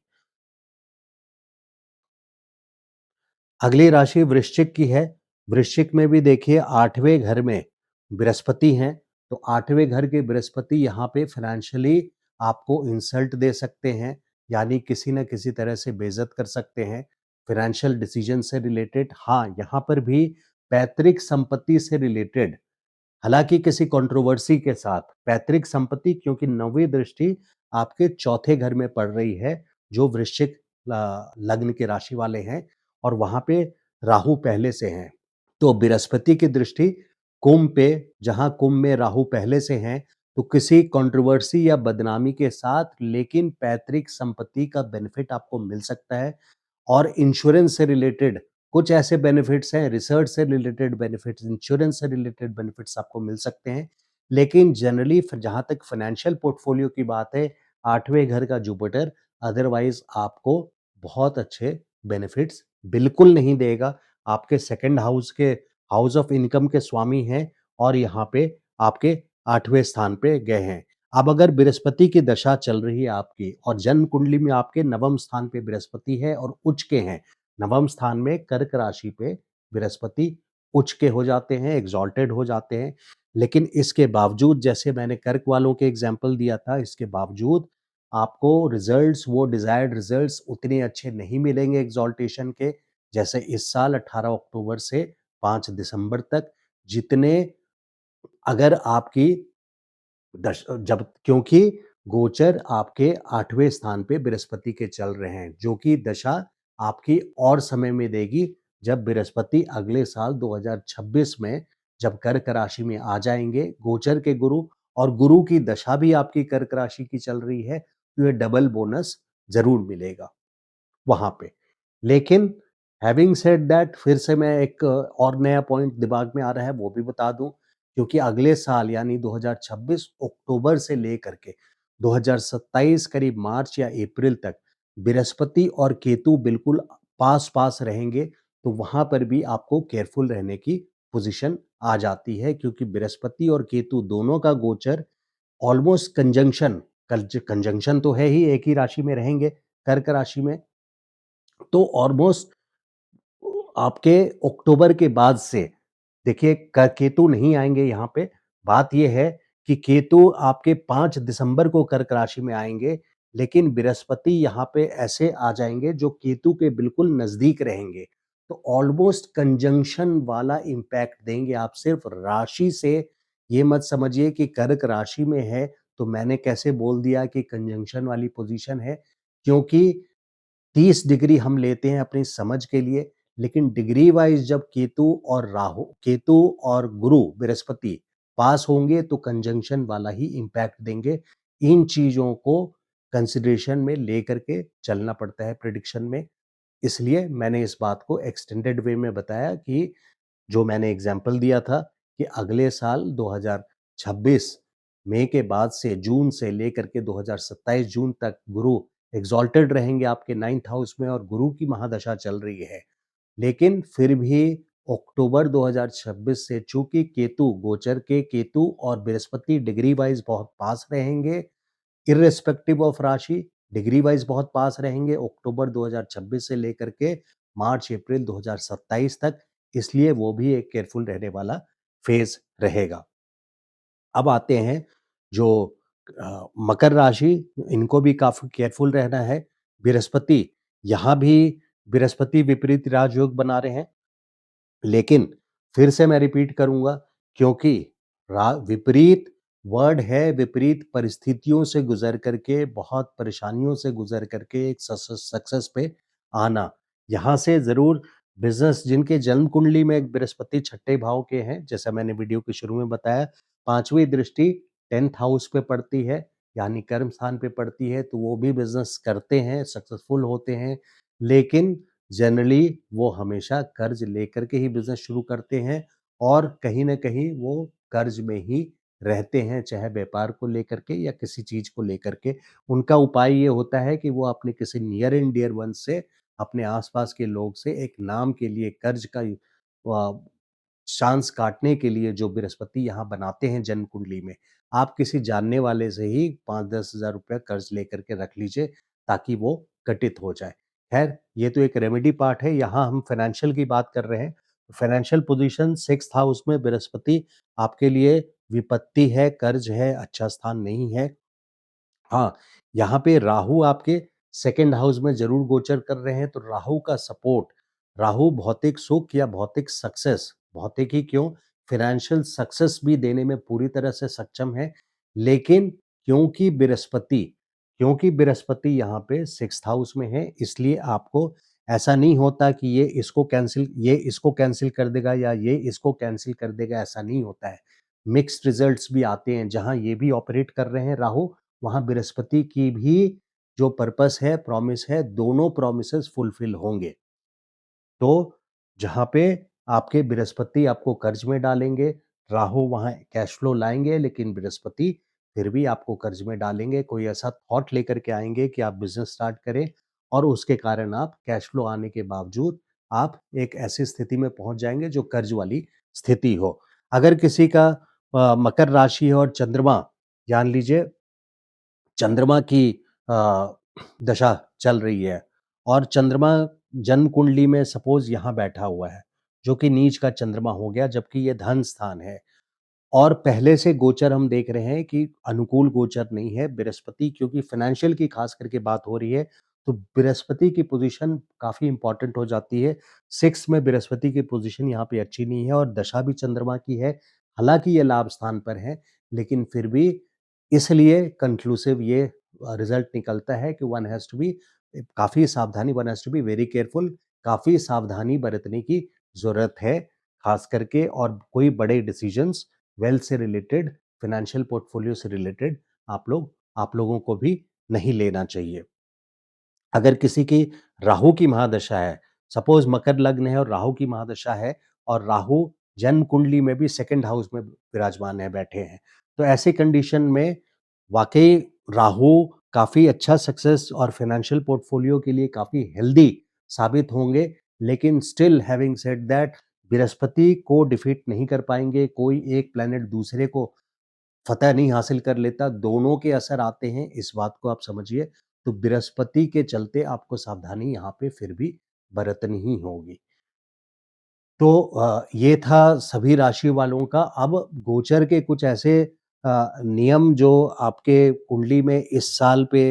अगली राशि वृश्चिक की है। वृश्चिक में भी देखिए 8वें घर में बृहस्पति हैं, तो 8वें घर के बृहस्पति यहाँ पे फ़ाइनेंशियली आपको इंसल्ट दे सकते हैं, यानी किसी न किसी तरह से बेइज़्ज़त कर सकते हैं, फ़ाइनेंशियल डिसीज़न से रिलेटेड। हाँ, यहाँ पर भी पैतृक संपत्ति से रिलेटेड हालाँकि किसी कंट्रोवर्सी के साथ पैतृक संपत्ति क्योंकि 9वीं दृष्टि आपके चौथे घर में पड़ रही है, जो वृश्चिक लग्न की राशि वाले हैं और वहाँ पे राहु पहले से हैं। तो बृहस्पति की दृष्टि कुंभ पे जहाँ कुंभ में राहु पहले से हैं, तो किसी कंट्रोवर्सी या बदनामी के साथ लेकिन पैतृक संपत्ति का बेनिफिट आपको मिल सकता है और इंश्योरेंस से रिलेटेड कुछ ऐसे बेनिफिट्स हैं, रिसर्च से रिलेटेड बेनिफिट्स, इंश्योरेंस से रिलेटेड बेनिफिट्स आपको मिल सकते हैं। लेकिन जनरली जहाँ तक फाइनेंशियल पोर्टफोलियो की बात है, 8वें घर का जुपिटर अदरवाइज़ आपको बहुत अच्छे बेनिफिट्स बिल्कुल नहीं देगा। आपके सेकंड हाउस के हाउस ऑफ इनकम के स्वामी हैं और यहाँ पे आपके 8वें स्थान पे गए हैं। अब अगर बृहस्पति की दशा चल रही है आपकी और जन्म कुंडली में आपके नवम स्थान पे बृहस्पति है और उच्च के हैं, नवम स्थान में कर्क राशि पे बृहस्पति उच्च के हो जाते हैं, एग्ज़ॉल्टेड हो जाते हैं। लेकिन इसके बावजूद जैसे मैंने कर्क वालों के एग्ज़ाम्पल दिया था, इसके बावजूद आपको रिज़ल्ट्स वो डिज़ायर्ड रिज़ल्ट्स उतने अच्छे नहीं मिलेंगे एग्ज़ॉल्टेशन के, जैसे इस साल 18 अक्टूबर से 5 दिसंबर तक, जितने अगर आपकी जब क्योंकि गोचर आपके 8वें स्थान पे बृहस्पति के चल रहे हैं, जो कि दशा आपकी और समय में देगी जब बृहस्पति अगले साल 2026 में जब कर्क राशि में आ जाएंगे गोचर के गुरु, और गुरु की दशा भी आपकी कर्क राशि की चल रही है, तो ये डबल बोनस जरूर मिलेगा वहां पे। लेकिन हैविंग सेड दैट, फिर से मैं एक और नया पॉइंट दिमाग में आ रहा है वो भी बता दूं, क्योंकि अगले साल यानी 2026 अक्टूबर से लेकर के 2027 करीब मार्च या अप्रैल तक बृहस्पति और केतु बिल्कुल पास पास रहेंगे, तो वहां पर भी आपको केयरफुल रहने की पोजीशन आ जाती है, क्योंकि बृहस्पति और केतु दोनों का गोचर ऑलमोस्ट कंजंक्शन, कंजंक्शन तो है ही, एक ही राशि में रहेंगे, कर्क राशि में, तो ऑलमोस्ट आपके अक्टूबर के बाद से देखिए केतु नहीं आएंगे यहाँ पे। बात यह है कि केतु आपके 5 दिसंबर को कर्क राशि में आएंगे, लेकिन बृहस्पति यहाँ पे ऐसे आ जाएंगे जो केतु के बिल्कुल नजदीक रहेंगे, तो ऑलमोस्ट कंजंक्शन वाला इम्पैक्ट देंगे। आप सिर्फ राशि से ये मत समझिए कि कर्क राशि में है तो मैंने कैसे बोल दिया कि कंजंक्शन वाली पोजीशन है, क्योंकि 30 डिग्री हम लेते हैं अपनी समझ के लिए, लेकिन डिग्री वाइज जब केतु और गुरु बृहस्पति पास होंगे तो कंजंक्शन वाला ही इम्पैक्ट देंगे। इन चीजों को कंसिडरेशन में लेकर के चलना पड़ता है प्रिडिक्शन में। इसलिए मैंने इस बात को एक्सटेंडेड वे में बताया कि जो मैंने एग्जाम्पल दिया था कि अगले साल 2026 मई के बाद से जून से लेकर के 2027 जून तक गुरु एग्जॉल्टेड रहेंगे आपके 9th हाउस में और गुरु की महादशा चल रही है। लेकिन फिर भी अक्टूबर 2026 से चूंकि केतु गोचर के केतु और बृहस्पति डिग्री वाइज बहुत पास रहेंगे, इर्रेस्पेक्टिव ऑफ राशि डिग्री वाइज बहुत पास रहेंगे अक्टूबर 2026 से लेकर के मार्च अप्रैल 2027 तक, इसलिए वो भी एक केयरफुल रहने वाला फेज रहेगा। अब आते हैं जो मकर राशि, इनको भी काफी केयरफुल रहना है। बृहस्पति, यहाँ भी बृहस्पति विपरीत राजयोग बना रहे हैं, लेकिन फिर से मैं रिपीट करूंगा, क्योंकि विपरीत वर्ड है, विपरीत परिस्थितियों से गुजर करके, बहुत परेशानियों से गुजर करके एक सक्सेस पे आना। यहाँ से जरूर बिजनेस, जिनके जन्म कुंडली में बृहस्पति छठे भाव के हैं, जैसा मैंने वीडियो के शुरू में बताया, 5वीं दृष्टि 10th हाउस पे पड़ती है, यानी कर्म स्थान पे पड़ती है, तो वो भी बिजनेस करते हैं, सक्सेसफुल होते हैं। लेकिन जनरली वो हमेशा कर्ज लेकर के ही बिजनेस शुरू करते हैं और कहीं ना कहीं वो कर्ज में ही रहते हैं, चाहे व्यापार को लेकर के या किसी चीज को लेकर के। उनका उपाय ये होता है कि वो अपने किसी नियर एंड डियर वन से, अपने आसपास के लोग से एक नाम के लिए कर्ज का चांस काटने के लिए जो बृहस्पति यहाँ बनाते हैं जन्म कुंडली में, आप किसी जानने वाले से ही 5-10 हजार रुपया कर्ज लेकर के रख लीजिए ताकि वो घटित हो जाए। खैर, ये तो एक रेमेडी पार्ट है, यहाँ हम फाइनेंशियल की बात कर रहे हैं। फाइनेंशियल पोजीशन 6th हाउस में बृहस्पति आपके लिए विपत्ति है, कर्ज है, अच्छा स्थान नहीं है। हाँ, यहाँ पे राहु आपके सेकंड हाउस में ज़रूर गोचर कर रहे हैं, तो राहु का सपोर्ट, राहु भौतिक सुख या भौतिक सक्सेस, भौतिक ही क्यों, फाइनेंशियल सक्सेस भी देने में पूरी तरह से सक्षम है। लेकिन क्योंकि बृहस्पति यहाँ पे 6th हाउस में है, इसलिए आपको ऐसा नहीं होता कि ये इसको कैंसिल कर देगा या ये इसको कैंसिल कर देगा, ऐसा नहीं होता है। मिक्स्ड रिजल्ट्स भी आते हैं, जहाँ ये भी ऑपरेट कर रहे हैं राहु, वहाँ बृहस्पति की भी जो पर्पस है, प्रॉमिस है, दोनों प्रॉमिसेस फुलफिल होंगे। तो जहाँ पे आपके बृहस्पति आपको कर्ज में डालेंगे, राहु वहाँ कैश फ्लो लाएँगे, लेकिन बृहस्पति फिर भी आपको कर्ज में डालेंगे। कोई ऐसा थॉट लेकर के आएँगे कि आप बिज़नेस स्टार्ट करें और उसके कारण आप कैश फ्लो आने के बावजूद आप एक ऐसी स्थिति में पहुँच जाएँगे जो कर्ज वाली स्थिति हो। अगर किसी का मकर राशि है और चंद्रमा, जान लीजिए चंद्रमा की अ, दशा चल रही है और चंद्रमा जन्म कुंडली में सपोज़ यहाँ बैठा हुआ है, जो कि नीच का चंद्रमा हो गया, जबकि ये धन स्थान है। और पहले से गोचर हम देख रहे हैं कि अनुकूल गोचर नहीं है। बृहस्पति, क्योंकि फाइनेंशियल की खास करके बात हो रही है, तो बृहस्पति की पोजीशन काफ़ी इंपॉर्टेंट हो जाती है। 6 में बृहस्पति की पोजीशन यहाँ पे अच्छी नहीं है और दशा भी चंद्रमा की है। हालाँकि ये लाभ स्थान पर है, लेकिन फिर भी इसलिए कंक्लूसिव ये रिज़ल्ट निकलता है कि वन हैज़ टू बी काफ़ी सावधानी, one has to be very careful, काफ़ी सावधानी बरतने की ज़रूरत है, खास करके। और कोई बड़े डिसीजंस वेल्थ से रिलेटेड, फाइनेंशियल पोर्टफोलियो से रिलेटेड आप लोगों को भी नहीं लेना चाहिए। अगर किसी की राहु की महादशा है, सपोज़ मकर लग्न है और राहु की महादशा है और राहु जन्म कुंडली में भी सेकंड हाउस में विराजमान है, बैठे हैं। तो ऐसी कंडीशन में वाक़ई राहु काफ़ी अच्छा सक्सेस और फाइनेंशियल पोर्टफोलियो के लिए काफ़ी हेल्दी साबित होंगे, लेकिन still having said that Brihaspati को डिफीट नहीं कर पाएँगे, कोई एक प्लैनेट दूसरे को फ़तह नहीं हासिल कर लेता, दोनों के असर आते हैं, इस बात को आप समझिए। तो बृहस्पति के चलते आपको सावधानी यहाँ पे फिर भी बरतनी ही होगी। तो ये था सभी राशि वालों का। अब गोचर के कुछ ऐसे नियम जो आपके कुंडली में इस साल पे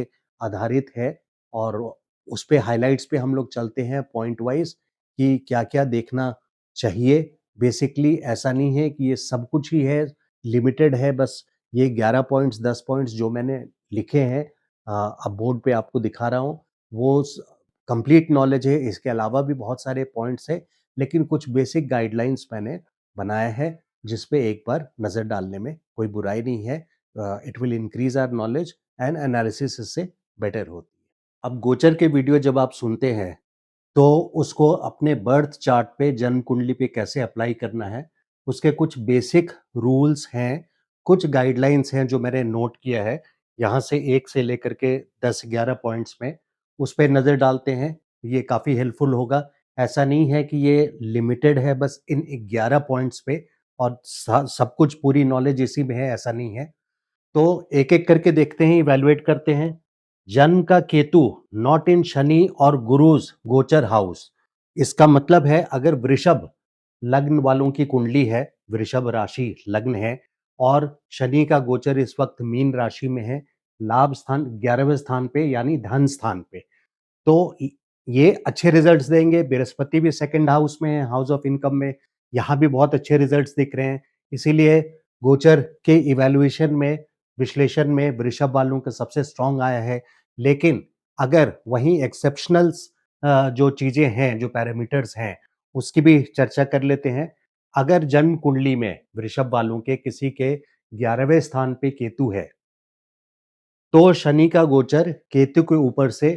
आधारित है और उस पे हाइलाइट्स पे हम लोग चलते हैं पॉइंट वाइज़ कि क्या-क्या देखना चाहिए। बेसिकली ऐसा नहीं है कि ये सब कुछ ही है, लिमिटेड है बस ये 11 पॉइंट्स, 10 पॉइंट्स जो मैंने लिखे हैं, अब बोर्ड पे आपको दिखा रहा हूँ, वो कंप्लीट नॉलेज है। इसके अलावा भी बहुत सारे पॉइंट्स हैं, लेकिन कुछ बेसिक गाइडलाइंस मैंने बनाए हैं, जिस पे एक बार नज़र डालने में कोई बुराई नहीं है। It will increase our knowledge and analysis इससे बेटर होती है। अब गोचर के वीडियो जब आप सुनते हैं, तो उसको अपने बर्थ चार्ट पे, जन्म कुंडली पे कैसे अप्लाई करना है, उसके कुछ बेसिक रूल्स हैं, कुछ गाइडलाइंस हैं जो मैंने नोट किया है। यहाँ से 1 से लेकर के 10-11 पॉइंट्स में, उस पे नज़र डालते हैं, ये काफ़ी हेल्पफुल होगा। ऐसा नहीं है कि ये लिमिटेड है बस इन 11 पॉइंट्स पे और स सब कुछ पूरी नॉलेज इसी में है, ऐसा नहीं है। तो एक-एक करके देखते हैं, इवैल्यूएट करते हैं। जन्म का केतु नॉट इन शनि और गुरुज़ गोचर हाउस। इसका मतलब है अगर वृषभ लग्न वालों की कुंडली है, वृषभ राशि लग्न है और शनि का गोचर इस वक़्त मीन राशि में है, लाभ स्थान 11वें स्थान पे यानी धन स्थान पे। तो ये अच्छे रिजल्ट्स देंगे। बृहस्पति भी सेकंड हाउस में है, हाउस ऑफ इनकम में, यहाँ भी बहुत अच्छे रिजल्ट्स दिख रहे हैं। इसीलिए गोचर के इवैल्यूएशन में, विश्लेषण में वृषभ वालों का सबसे स्ट्रॉन्ग आया है। लेकिन अगर वहीं एक्सेप्शनल्स जो चीज़ें हैं, जो पैरामीटर्स हैं, उसकी भी चर्चा कर लेते हैं। अगर जन्म कुंडली में वृषभ वालों के किसी के 11वें स्थान पे केतु है, तो शनि का गोचर केतु के ऊपर से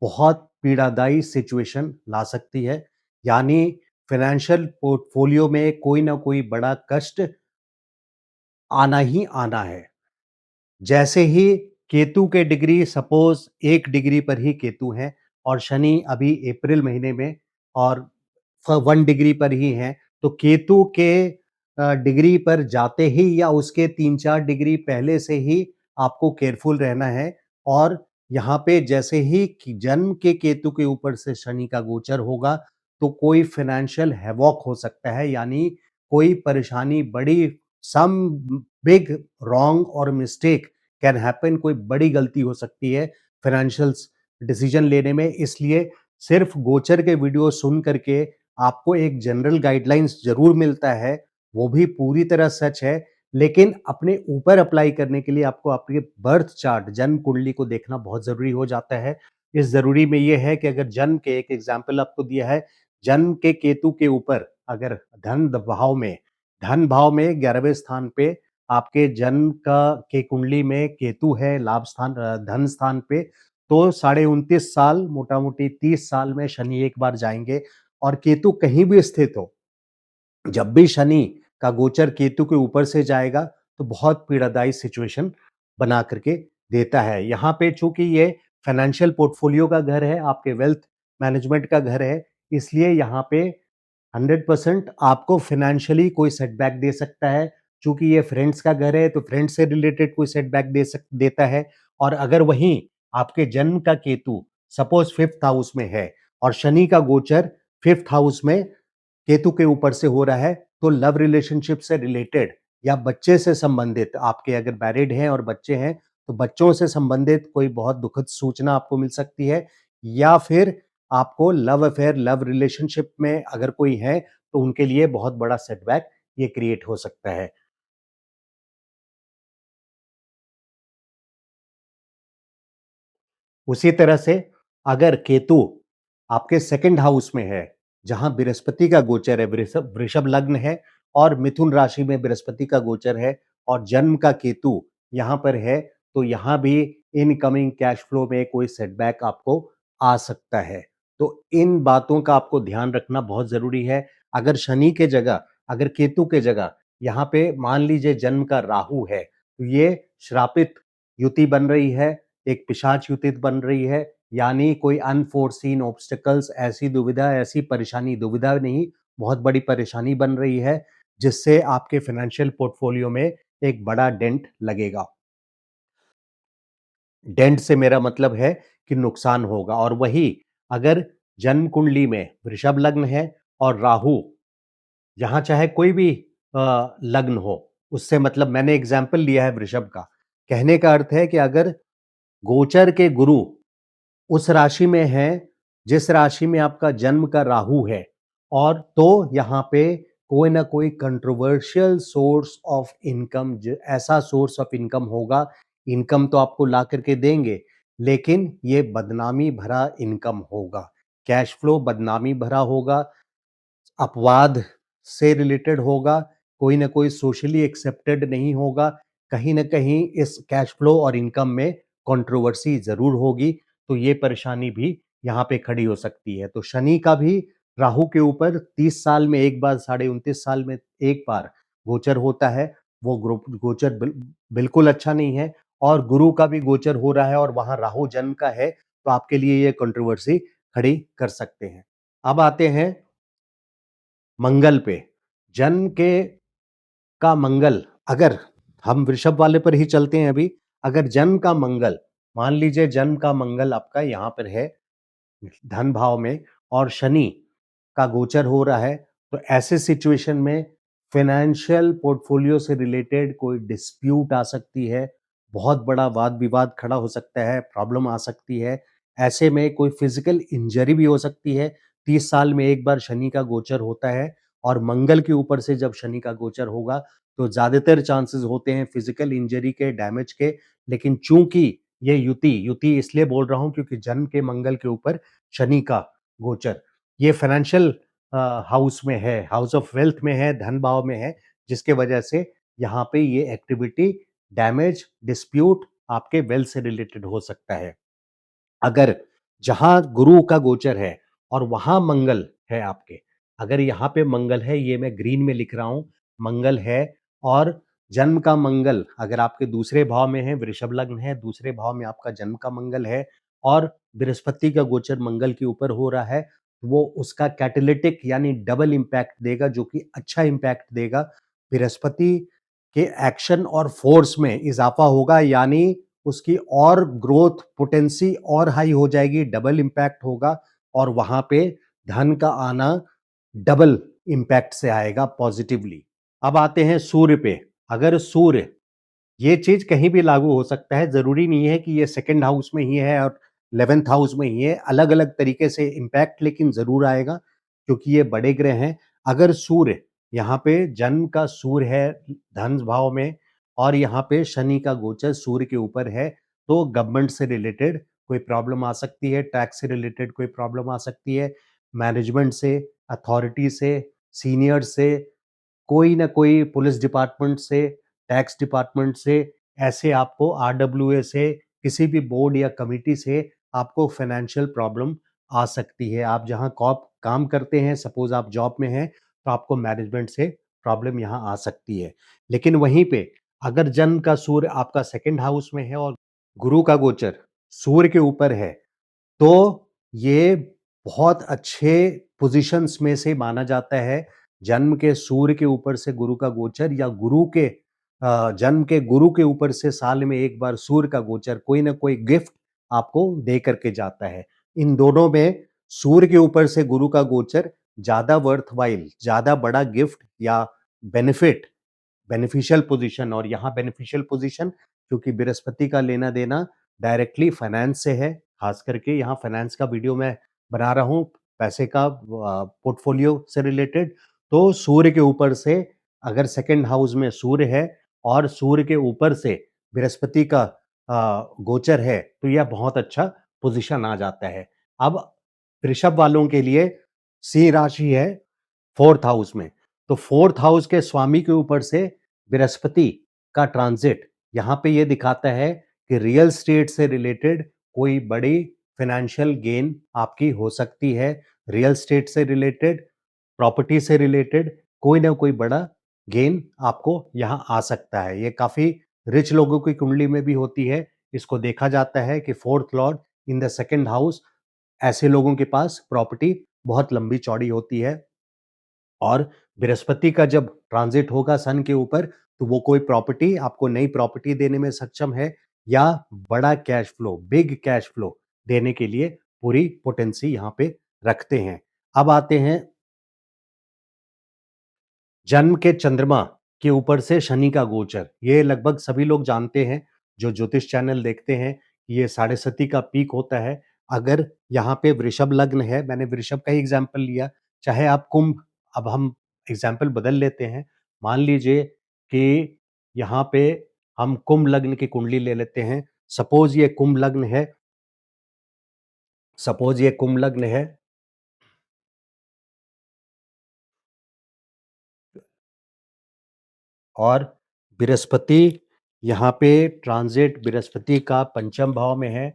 बहुत पीड़ादायी सिचुएशन ला सकती है। यानी फाइनेंशियल पोर्टफोलियो में कोई ना कोई बड़ा कष्ट आना ही आना है। जैसे ही केतु के डिग्री, सपोज़ 1 डिग्री पर ही केतु हैं और शनि अभी अप्रैल महीने में और 1 डिग्री पर ही हैं, तो केतु के डिग्री पर जाते ही या उसके 3-4 डिग्री पहले से ही आपको केयरफुल रहना है। और यहाँ पे जैसे ही कि जन्म के केतु के ऊपर से शनि का गोचर होगा, तो कोई फाइनेंशियल हैवॉक हो सकता है, यानी कोई परेशानी बड़ी, सम बिग रॉन्ग और मिस्टेक कैन हैपन, कोई बड़ी गलती हो सकती है फाइनेंशियल्स डिसीजन लेने में। इसलिए सिर्फ गोचर के वीडियो सुन करके आपको एक जनरल गाइडलाइंस ज़रूर मिलता है, वो भी पूरी तरह सच है, लेकिन अपने ऊपर अप्लाई करने के लिए आपको आपके बर्थ चार्ट, जन्म कुंडली को देखना बहुत ज़रूरी हो जाता है। इस ज़रूरी में ये है कि अगर जन्म के, एक एग्ज़ाम्पल आपको दिया है, जन्म के केतु के ऊपर अगर धन भाव में 11वें स्थान पे आपके जन्म का के कुंडली में केतु है, लाभ स्थान धन स्थान पे, तो साढ़े 29 साल, मोटा-मोटी 30 साल में शनि एक बार जाएँगे और केतु कहीं भी स्थित हो, जब भी शनि का गोचर केतु के ऊपर से जाएगा, तो बहुत पीड़ादायी सिचुएशन बना करके देता है। यहाँ पे चूँकि ये फाइनेंशियल पोर्टफोलियो का घर है, आपके वेल्थ मैनेजमेंट का घर है, इसलिए यहाँ पे 100% आपको फाइनेंशियली कोई सेटबैक दे सकता है। चूँकि ये फ्रेंड्स का घर है, तो फ्रेंड्स से रिलेटेड कोई सेटबैक देता है। और अगर वहीं आपके जन्म का केतु सपोज़ 5th हाउस में है और शनि का गोचर 5th हाउस में केतु के ऊपर से हो रहा है, तो लव रिलेशनशिप से रिलेटेड या बच्चे से संबंधित, आपके अगर मैरिड हैं और बच्चे हैं, तो बच्चों से संबंधित कोई बहुत दुखद सूचना आपको मिल सकती है। या फिर आपको लव अफेयर, लव रिलेशनशिप में अगर कोई है, तो उनके लिए बहुत बड़ा सेटबैक ये क्रिएट हो सकता है। उसी तरह से अगर केतु आपके 2nd हाउस में है, जहां बृहस्पति का गोचर है, वृषभ वृषभ लग्न है और मिथुन राशि में बृहस्पति का गोचर है और जन्म का केतु यहां पर है, तो यहां भी इनकमिंग कैश फ्लो में कोई सेटबैक आपको आ सकता है। तो इन बातों का आपको ध्यान रखना बहुत जरूरी है। अगर शनि के जगह, अगर केतु के जगह यहाँ पे मान लीजिए जन्म का राहु है, तो ये श्रापित युति बन रही है, एक पिशाच युति बन रही है, यानी कोई अनफोर्सीन ऑब्स्टिकल्स, ऐसी दुविधा, ऐसी परेशानी, दुविधा नहीं, बहुत बड़ी परेशानी बन रही है, जिससे आपके फाइनेंशियल पोर्टफोलियो में एक बड़ा डेंट लगेगा। डेंट से मेरा मतलब है कि नुकसान होगा। और वही अगर जन्म कुंडली में वृषभ लग्न है और राहु, यहाँ चाहे कोई भी लग्न हो, उससे मतलब मैंने एग्जाम्पल लिया है वृषभ का। कहने का अर्थ है कि अगर गोचर के गुरु उस राशि में है जिस राशि में आपका जन्म का राहु है, और तो यहाँ पे कोई ना कोई कंट्रोवर्शियल सोर्स ऑफ इनकम, ऐसा सोर्स ऑफ इनकम होगा। इनकम तो आपको ला करके देंगे, लेकिन ये बदनामी भरा इनकम होगा, कैश फ्लो बदनामी भरा होगा, अपवाद से रिलेटेड होगा, कोई ना कोई सोशली एक्सेप्टेड नहीं होगा, कहीं ना कहीं इस कैश फ्लो और इनकम में कंट्रोवर्सी जरूर होगी। तो ये परेशानी भी यहाँ पे खड़ी हो सकती है। तो शनि का भी राहु के ऊपर 30 साल में एक बार, साढ़े 29 साल में एक बार गोचर होता है। वो गोचर बिल्कुल अच्छा नहीं है। और गुरु का भी गोचर हो रहा है और वहां राहु जन्म का है, तो आपके लिए ये कंट्रोवर्सी खड़ी कर सकते हैं। अब आते हैं मंगल पे। जन्म के का मंगल, अगर हम वृषभ वाले पर ही चलते हैं अभी, अगर जन्म का मंगल, मान लीजिए जन्म का मंगल आपका यहाँ पर है धन भाव में और शनि का गोचर हो रहा है, तो ऐसे सिचुएशन में फाइनेंशियल पोर्टफोलियो से रिलेटेड कोई डिस्प्यूट आ सकती है, बहुत बड़ा वाद विवाद खड़ा हो सकता है, प्रॉब्लम आ सकती है। ऐसे में कोई फिजिकल इंजरी भी हो सकती है। 30 साल में एक बार शनि का गोचर होता है और मंगल के ऊपर से जब शनि का गोचर होगा, तो ज्यादातर चांसेस होते हैं फिजिकल इंजरी के, डैमेज के। लेकिन चूंकि ये युति युति इसलिए बोल रहा हूं क्योंकि जन्म के मंगल के ऊपर शनि का गोचर, ये फाइनेंशियल हाउस में है, हाउस ऑफ वेल्थ में है, धन भाव में है, जिसके वजह से यहाँ पे ये एक्टिविटी, डैमेज, डिस्प्यूट आपके वेल्थ से रिलेटेड हो सकता है। अगर जहां गुरु का गोचर है और वहां मंगल है आपके, अगर यहाँ पे मंगल है, ये मैं ग्रीन में लिख रहा हूं, मंगल है, और जन्म का मंगल अगर आपके दूसरे भाव में है, वृषभ लग्न है, दूसरे भाव में आपका जन्म का मंगल है और बृहस्पति का गोचर मंगल के ऊपर हो रहा है, वो उसका कैटेलिटिक यानी डबल इम्पैक्ट देगा, जो कि अच्छा इम्पैक्ट देगा। बृहस्पति के एक्शन और फोर्स में इजाफा होगा, यानी उसकी और ग्रोथ पोटेंसी और हाई हो जाएगी, डबल इम्पैक्ट होगा और वहां पे धन का आना डबल इम्पैक्ट से आएगा पॉजिटिवली। अब आते हैं सूर्य पे। अगर सूर्य, ये चीज कहीं भी लागू हो सकता है, जरूरी नहीं है कि ये 2nd हाउस में ही है और 11th हाउस में ही है, अलग अलग तरीके से इम्पैक्ट लेकिन जरूर आएगा, क्योंकि ये बड़े ग्रह हैं। अगर सूर्य, यहाँ पे जन्म का सूर्य है धन भाव में और यहाँ पे शनि का गोचर सूर्य के ऊपर है, तो गवर्नमेंट से रिलेटेड कोई प्रॉब्लम आ सकती है, टैक्स से रिलेटेड कोई प्रॉब्लम आ सकती है, मैनेजमेंट से, अथॉरिटी से, सीनियर से, कोई ना कोई पुलिस डिपार्टमेंट से, टैक्स डिपार्टमेंट से, ऐसे आपको आरडब्ल्यूए से किसी भी बोर्ड या कमिटी से आपको फाइनेंशियल प्रॉब्लम आ सकती है। आप जहाँ कॉप काम करते हैं, सपोज़ आप जॉब में हैं, तो आपको मैनेजमेंट से प्रॉब्लम यहाँ आ सकती है। लेकिन वहीं पे अगर जन्म का सूर्य आपका सेकंड हाउस में है और गुरु का गोचर सूर्य के ऊपर है, तो ये बहुत अच्छे पोज़ीशंस में से माना जाता है। जन्म के सूर्य के ऊपर से गुरु का गोचर या गुरु के जन्म के गुरु के ऊपर से साल में एक बार सूर्य का गोचर कोई ना कोई गिफ्ट आपको दे करके जाता है। इन दोनों में सूर्य के ऊपर से गुरु का गोचर ज़्यादा वर्थव्हाइल, ज़्यादा बड़ा गिफ्ट या बेनिफिट, बेनिफिशियल पोजीशन, और यहाँ बेनिफिशियल पोजीशन क्योंकि बृहस्पति का लेना देना डायरेक्टली फाइनेंस से है, खास करके यहाँ फाइनेंस का वीडियो मैं बना रहा हूँ, पैसे का पोर्टफोलियो से रिलेटेड। तो सूर्य के ऊपर से अगर सेकंड हाउस में सूर्य है और सूर्य के ऊपर से बृहस्पति का गोचर है, तो यह बहुत अच्छा पोजीशन आ जाता है। अब वृषभ वालों के लिए सिंह राशि है फोर्थ हाउस में, तो फोर्थ हाउस के स्वामी के ऊपर से बृहस्पति का ट्रांजिट यहाँ पे ये दिखाता है कि रियल स्टेट से रिलेटेड कोई बड़ी फाइनेंशियल गेन आपकी हो सकती है। रियल स्टेट से रिलेटेड, प्रॉपर्टी से रिलेटेड कोई ना कोई बड़ा गेन आपको यहाँ आ सकता है। ये काफी रिच लोगों की कुंडली में भी होती है। इसको देखा जाता है कि fourth Lord in the second house, ऐसे लोगों के पास प्रॉपर्टी बहुत लंबी चौड़ी होती है। और बृहस्पति का जब ट्रांजिट होगा सन के ऊपर, तो वो कोई प्रॉपर्टी आपको नई प्रॉपर्टी देने में सक्षम है या बड़ा cash flow, big cash flow देने के लिए पूरी पोटेंसी यहाँ पे रखते हैं। अब आते हैं जन्म के चंद्रमा के ऊपर से शनि का गोचर। ये लगभग सभी लोग जानते हैं जो ज्योतिष चैनल देखते हैं, ये साढ़े सती का पीक होता है। अगर यहाँ पे वृषभ लग्न है, मैंने वृषभ का ही एग्जाम्पल लिया, चाहे आप कुंभ, अब हम एग्जाम्पल बदल लेते हैं। मान लीजिए कि यहाँ पे हम कुंभ लग्न की कुंडली ले लेते हैं। सपोज ये कुंभ लग्न है, सपोज ये कुंभ लग्न है और बृहस्पति यहाँ पे ट्रांजिट बृहस्पति का पंचम भाव में है,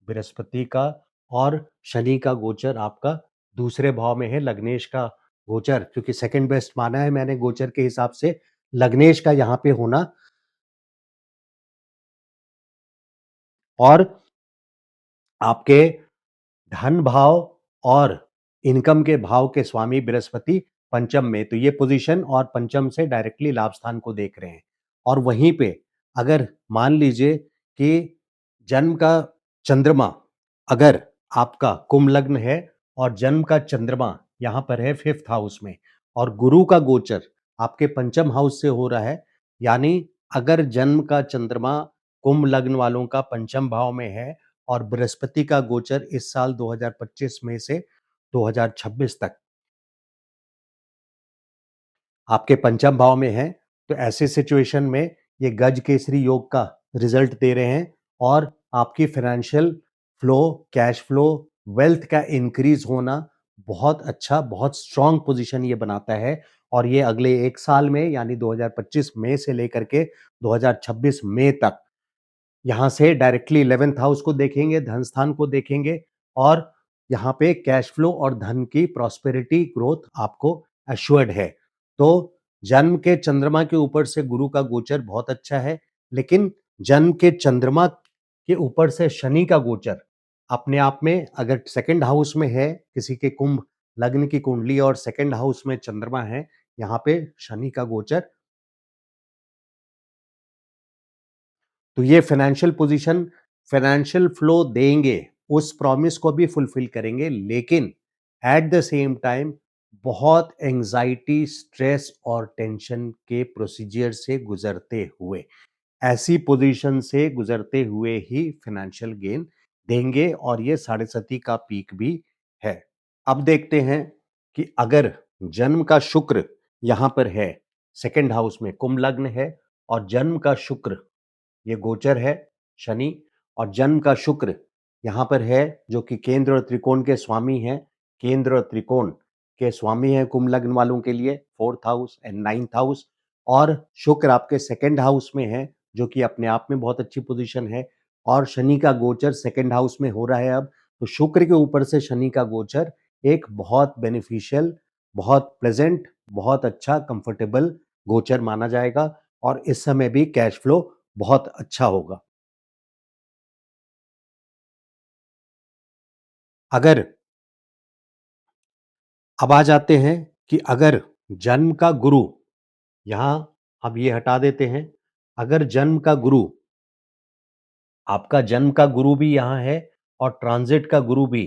बृहस्पति का, और शनि का गोचर आपका दूसरे भाव में है। लग्नेश का गोचर, क्योंकि सेकंड बेस्ट माना है मैंने गोचर के हिसाब से, लग्नेश का यहाँ पे होना और आपके धन भाव और इनकम के भाव के स्वामी बृहस्पति पंचम में, तो ये पोजीशन और पंचम से डायरेक्टली लाभ स्थान को देख रहे हैं। और वहीं पे अगर मान लीजिए कि जन्म का चंद्रमा अगर आपका कुंभ लग्न है और जन्म का चंद्रमा यहाँ पर है फिफ्थ हाउस में और गुरु का गोचर आपके पंचम हाउस से हो रहा है, यानी अगर जन्म का चंद्रमा कुंभ लग्न वालों का पंचम भाव में है और बृहस्पति का गोचर इस साल 2025 में से 2026 तक आपके पंचम भाव में है, तो ऐसे सिचुएशन में ये गज केसरी योग का रिजल्ट दे रहे हैं और आपकी financial flow, cash flow, wealth का इंक्रीज होना बहुत अच्छा, बहुत स्ट्रांग पोजीशन ये बनाता है। और ये अगले एक साल में यानी 2025 मई से लेकर के 2026 मई तक यहाँ से डायरेक्टली 11th हाउस को देखेंगे, धन स्थान को देखेंगे और यहाँ पे कैश फ्लो और धन की प्रॉस्पेरिटी ग्रोथ आपको एश्योर्ड है। तो जन्म के चंद्रमा के ऊपर से गुरु का गोचर बहुत अच्छा है, लेकिन जन्म के चंद्रमा के ऊपर से शनि का गोचर अपने आप में अगर सेकंड हाउस में है, किसी के कुंभ लग्न की कुंडली और सेकंड हाउस में चंद्रमा है, यहाँ पे शनि का गोचर, तो ये फाइनेंशियल पोजीशन फाइनेंशियल फ्लो देंगे, उस प्रॉमिस को भी फुलफिल करेंगे, लेकिन एट द सेम टाइम बहुत एंजाइटी, स्ट्रेस और टेंशन के प्रोसीजर से गुजरते हुए, ऐसी पोजीशन से गुजरते हुए ही फाइनेंशियल गेन देंगे और ये साढ़े सती का पीक भी है। अब देखते हैं कि अगर जन्म का शुक्र यहाँ पर है, सेकंड हाउस में कुंभ लग्न है और जन्म का शुक्र, ये गोचर है शनि, और जन्म का शुक्र यहाँ पर है जो कि केंद्र और त्रिकोण के स्वामी हैं। केंद्र और त्रिकोण के स्वामी हैं कुंभ लग्न वालों के लिए fourth house and ninth house, और शुक्र आपके सेकंड हाउस में है जो कि अपने आप में बहुत अच्छी पोजीशन है। और शनि का गोचर सेकंड हाउस में हो रहा है अब, तो शुक्र के ऊपर से शनि का गोचर एक बहुत बेनिफिशियल, बहुत प्लेजेंट, बहुत अच्छा कंफर्टेबल गोचर माना जाएगा और इस समय भी कैश फ्लो बहुत अच्छा होगा। अगर अब आ जाते हैं कि अगर जन्म का गुरु, यहां अब ये हटा देते हैं, अगर जन्म का गुरु, आपका जन्म का गुरु भी यहाँ है और ट्रांजिट का गुरु भी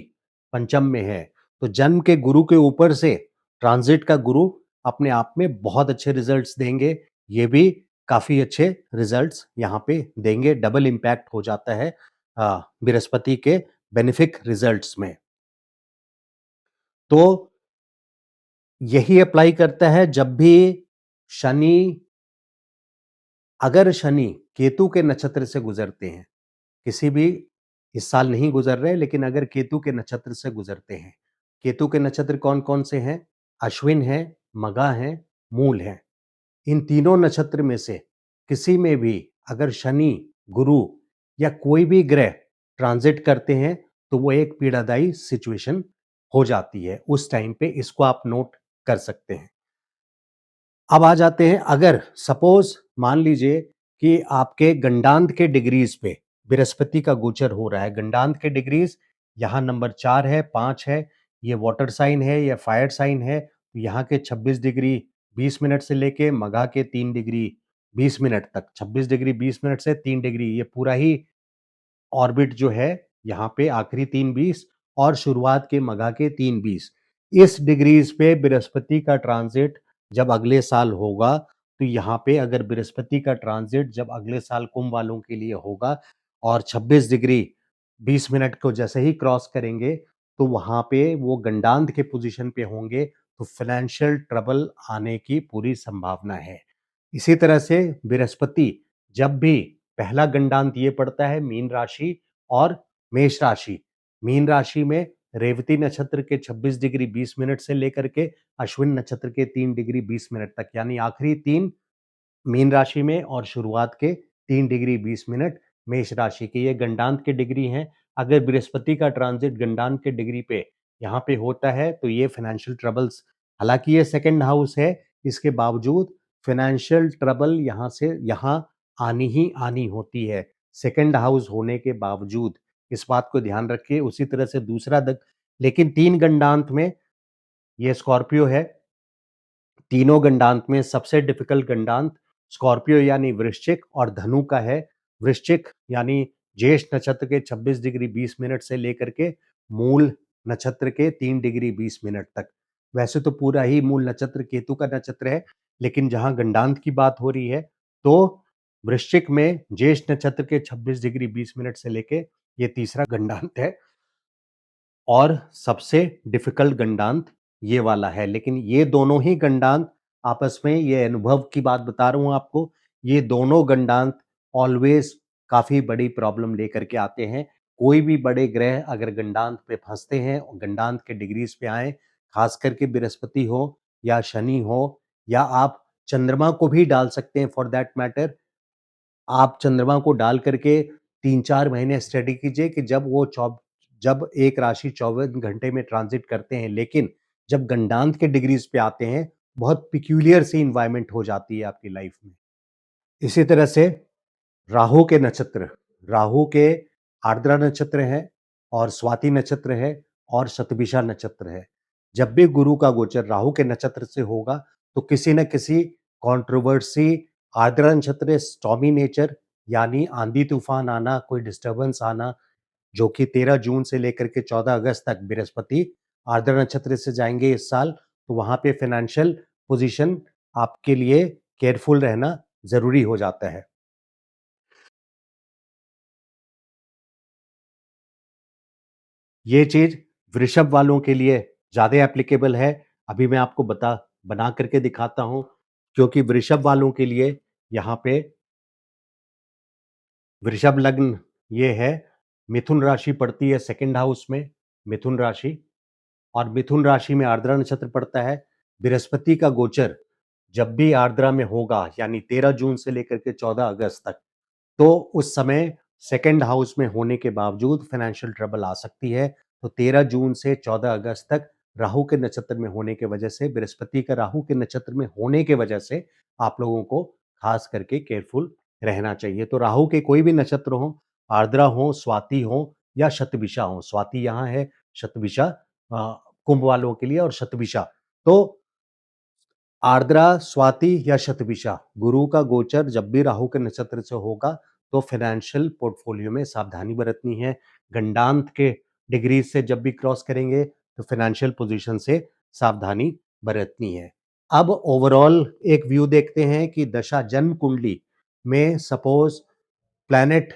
पंचम में है, तो जन्म के गुरु के ऊपर से ट्रांजिट का गुरु अपने आप में बहुत अच्छे रिजल्ट्स देंगे। ये भी काफी अच्छे रिजल्ट्स यहाँ पे देंगे, डबल इम्पैक्ट हो जाता है बृहस्पति के बेनिफिक रिजल्ट्स में। तो यही अप्लाई करता है जब भी शनि, अगर शनि केतु के नक्षत्र से गुजरते हैं, किसी भी इस साल नहीं गुजर रहे, लेकिन अगर केतु के नक्षत्र से गुजरते हैं, केतु के नक्षत्र कौन-कौन से हैं? अश्विन है, मघा है, मूल है। इन तीनों नक्षत्र में से किसी में भी अगर शनि, गुरु या कोई भी ग्रह ट्रांजिट करते हैं, तो वो एक पीड़ादायी सिचुएशन हो जाती है। उस टाइम पे इसको आप नोट कर सकते हैं। अब आ जाते हैं, अगर सपोज मान लीजिए कि आपके गंडांत के डिग्रीज पे बृहस्पति का गोचर हो रहा है। गंडांत के डिग्रीज यहाँ नंबर 4 है, 5 है, ये वाटर साइन है या फायर साइन है। तो यहाँ के 26 डिग्री 20 मिनट से लेके मघा के 3 डिग्री 20 मिनट तक, 26 डिग्री 20 मिनट से 3 डिग्री, ये पूरा ही ऑर्बिट जो है यहाँ पे आखिरी 3:20 और शुरुआत के मघा के 3:20, इस डिग्रीज पे बृहस्पति का ट्रांजिट जब अगले साल होगा, तो यहाँ पे अगर बृहस्पति का ट्रांजिट जब अगले साल कुंभ वालों के लिए होगा और 26 डिग्री 20 मिनट को जैसे ही क्रॉस करेंगे, तो वहां पे वो गंडांत के पोजीशन पे होंगे, तो फाइनेंशियल ट्रबल आने की पूरी संभावना है। इसी तरह से बृहस्पति जब भी पहला गंडांत ये पड़ता है मीन राशि और मेष राशि। मीन राशि में रेवती नक्षत्र के 26 डिग्री 20 मिनट से लेकर के अश्विन नक्षत्र के 3 डिग्री 20 मिनट तक, यानी आखिरी 3 मीन राशि में और शुरुआत के 3 डिग्री 20 मिनट मेष राशि के, ये गंडांत के डिग्री हैं। अगर बृहस्पति का ट्रांजिट गंडांत के डिग्री पे यहाँ पे होता है, तो ये फाइनेंशियल ट्रबल्स, हालांकि ये सेकंड हाउस है, इसके बावजूद फाइनेंशियल ट्रबल यहाँ से यहाँ आनी ही आनी होती है, सेकंड हाउस होने के बावजूद। इस बात को ध्यान रखिए। उसी तरह से दूसरा लेकिन 3 गंडांत में ये स्कॉर्पियो है। तीनों गंडांत में सबसे डिफिकल्ट गंडांत स्कॉर्पियो यानी वृश्चिक और धनु का है। वृश्चिक यानी ज्येष्ठ नक्षत्र के 26 डिग्री 20 मिनट से लेकर के मूल नक्षत्र के 3 डिग्री 20 मिनट तक। वैसे तो पूरा ही मूल नक्षत्र केतु का नक्षत्र है, लेकिन जहां गंडांत की बात हो रही है, तो वृश्चिक में ज्येष्ठ नक्षत्र के 26 डिग्री 20 मिनट से लेके ये तीसरा गंडांत है और सबसे डिफिकल्ट गंडांत ये वाला है। लेकिन ये दोनों ही गंडांत आपस में, ये अनुभव की बात बता रहा हूं आपको, ये दोनों गंडांत ऑलवेज काफी बड़ी प्रॉब्लम लेकर के आते हैं। कोई भी बड़े ग्रह अगर गंडांत पे फंसते हैं और गंडांत के डिग्रीज पे आए, खास करके बृहस्पति हो या शनि हो, या आप चंद्रमा को भी डाल सकते हैं फॉर दैट मैटर, आप चंद्रमा को डाल करके 3-4 महीने स्टडी कीजिए कि जब एक राशि 24 घंटे में ट्रांजिट करते हैं, लेकिन जब गंडांत के डिग्रीज पे आते हैं, बहुत पिक्यूलियर सी इन्वायरमेंट हो जाती है आपकी लाइफ में। इसी तरह से राहु के नक्षत्र, राहु के आर्द्रा नक्षत्र है और स्वाति नक्षत्र है और शतभिषा नक्षत्र है। जब भी गुरु का गोचर राहु के नक्षत्र से होगा, तो किसी न किसी कंट्रोवर्सी, आर्द्रा नक्षत्र स्टॉर्मी नेचर यानी आंधी तूफान आना, कोई डिस्टर्बेंस आना, जो कि 13 जून से लेकर के 14 अगस्त तक बृहस्पति आर्द्रा नक्षत्र से जाएंगे इस साल, तो वहां पे फाइनेंशियल पोजीशन आपके लिए केयरफुल रहना जरूरी हो जाता है। ये चीज वृषभ वालों के लिए ज्यादा एप्लीकेबल है। अभी मैं आपको बना करके दिखाता हूं, क्योंकि वृषभ वालों के लिए यहाँ पे वृषभ लग्न ये है, मिथुन राशि पड़ती है सेकंड हाउस में, मिथुन राशि, और मिथुन राशि में आर्द्रा नक्षत्र पड़ता है। बृहस्पति का गोचर जब भी आर्द्रा में होगा, यानी 13 जून से लेकर के 14 अगस्त तक, तो उस समय सेकंड हाउस में होने के बावजूद फाइनेंशियल ट्रबल आ सकती है। तो 13 जून से 14 अगस्त तक राहु के नक्षत्र में होने की वजह से, बृहस्पति का राहु के नक्षत्र में होने की वजह से आप लोगों को खास करके केयरफुल रहना चाहिए। तो राहु के कोई भी नक्षत्र हो, आर्द्रा हो, स्वाति हो या शतभिषा हो। स्वाति यहाँ है, शतभिषा कुंभ वालों के लिए और शतभिषा। तो आर्द्रा, स्वाति या शतभिषा, गुरु का गोचर जब भी राहु के नक्षत्र से होगा तो फाइनेंशियल पोर्टफोलियो में सावधानी बरतनी है। गंडांत के डिग्री से जब भी क्रॉस करेंगे तो फाइनेंशियल पोजीशन से सावधानी बरतनी है। अब ओवरऑल एक व्यू देखते हैं कि दशा जन्म कुंडली में सपोज प्लैनेट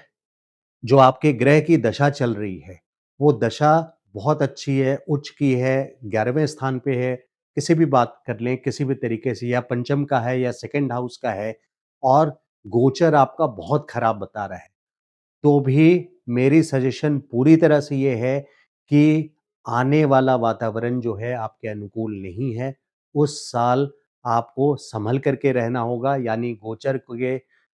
जो आपके ग्रह की दशा चल रही है, वो दशा बहुत अच्छी है, उच्च की है, 11वें स्थान पे है, किसी भी बात कर लें, किसी भी तरीके से, या पंचम का है या सेकंड हाउस का है और गोचर आपका बहुत खराब बता रहा है, तो भी मेरी सजेशन पूरी तरह से ये है कि आने वाला वातावरण जो है आपके अनुकूल नहीं है। उस साल आपको सँभल कर के रहना होगा, यानी गोचर के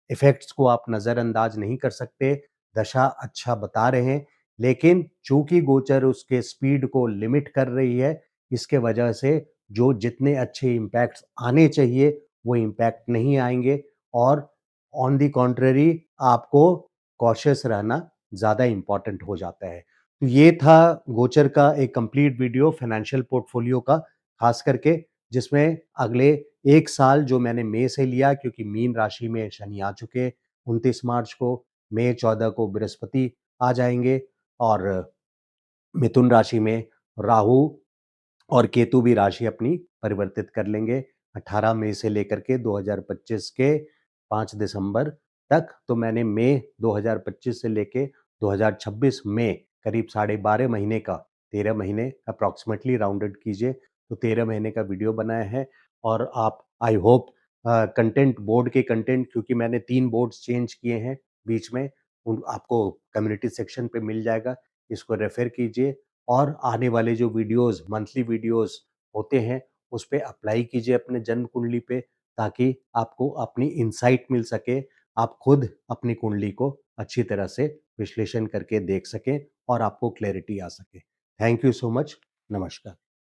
इफ़ेक्ट्स को आप नज़रअंदाज नहीं कर सकते। दशा अच्छा बता रहे हैं, लेकिन चूँकि गोचर उसके स्पीड को लिमिट कर रही है, इसके वजह से जो जितने अच्छे इम्पैक्ट्स आने चाहिए, वो इम्पैक्ट नहीं आएँगे और ऑन द कॉन्ट्ररी आपको कॉशियस रहना ज़्यादा इम्पोर्टेंट हो जाता है। तो ये था गोचर का एक कंप्लीट वीडियो फाइनेंशियल पोर्टफोलियो का, खास करके जिसमें अगले 1 साल जो मैंने मई से लिया, क्योंकि मीन राशि में शनि आ चुके 29 मार्च को, मई 14 को बृहस्पति आ जाएँगे और मिथुन राशि में राहु और केतु भी राशि अपनी परिवर्तित कर लेंगे 18 मई से लेकर के 2025 के 5 दिसंबर तक। तो मैंने मई 2025 से लेके 2026 में करीब 12.5 महीने का, 13 महीने अप्रॉक्सिमेटली राउंडेड कीजिए, तो 13 महीने का वीडियो बनाया है। और आप आई होप कंटेंट, बोर्ड के कंटेंट, क्योंकि मैंने 3 बोर्ड्स चेंज किए हैं बीच में, उन आपको कम्युनिटी सेक्शन पे मिल जाएगा, इसको रेफर कीजिए और आने वाले जो वीडियोस, मंथली वीडियोस होते हैं, उस पे अप्लाई कीजिए अपने जन्म कुंडली पे, ताकि आपको अपनी इनसाइट मिल सके, आप खुद अपनी कुंडली को अच्छी तरह से विश्लेषण करके देख सकें और आपको क्लैरिटी आ सके। Thank you so much. नमस्कार।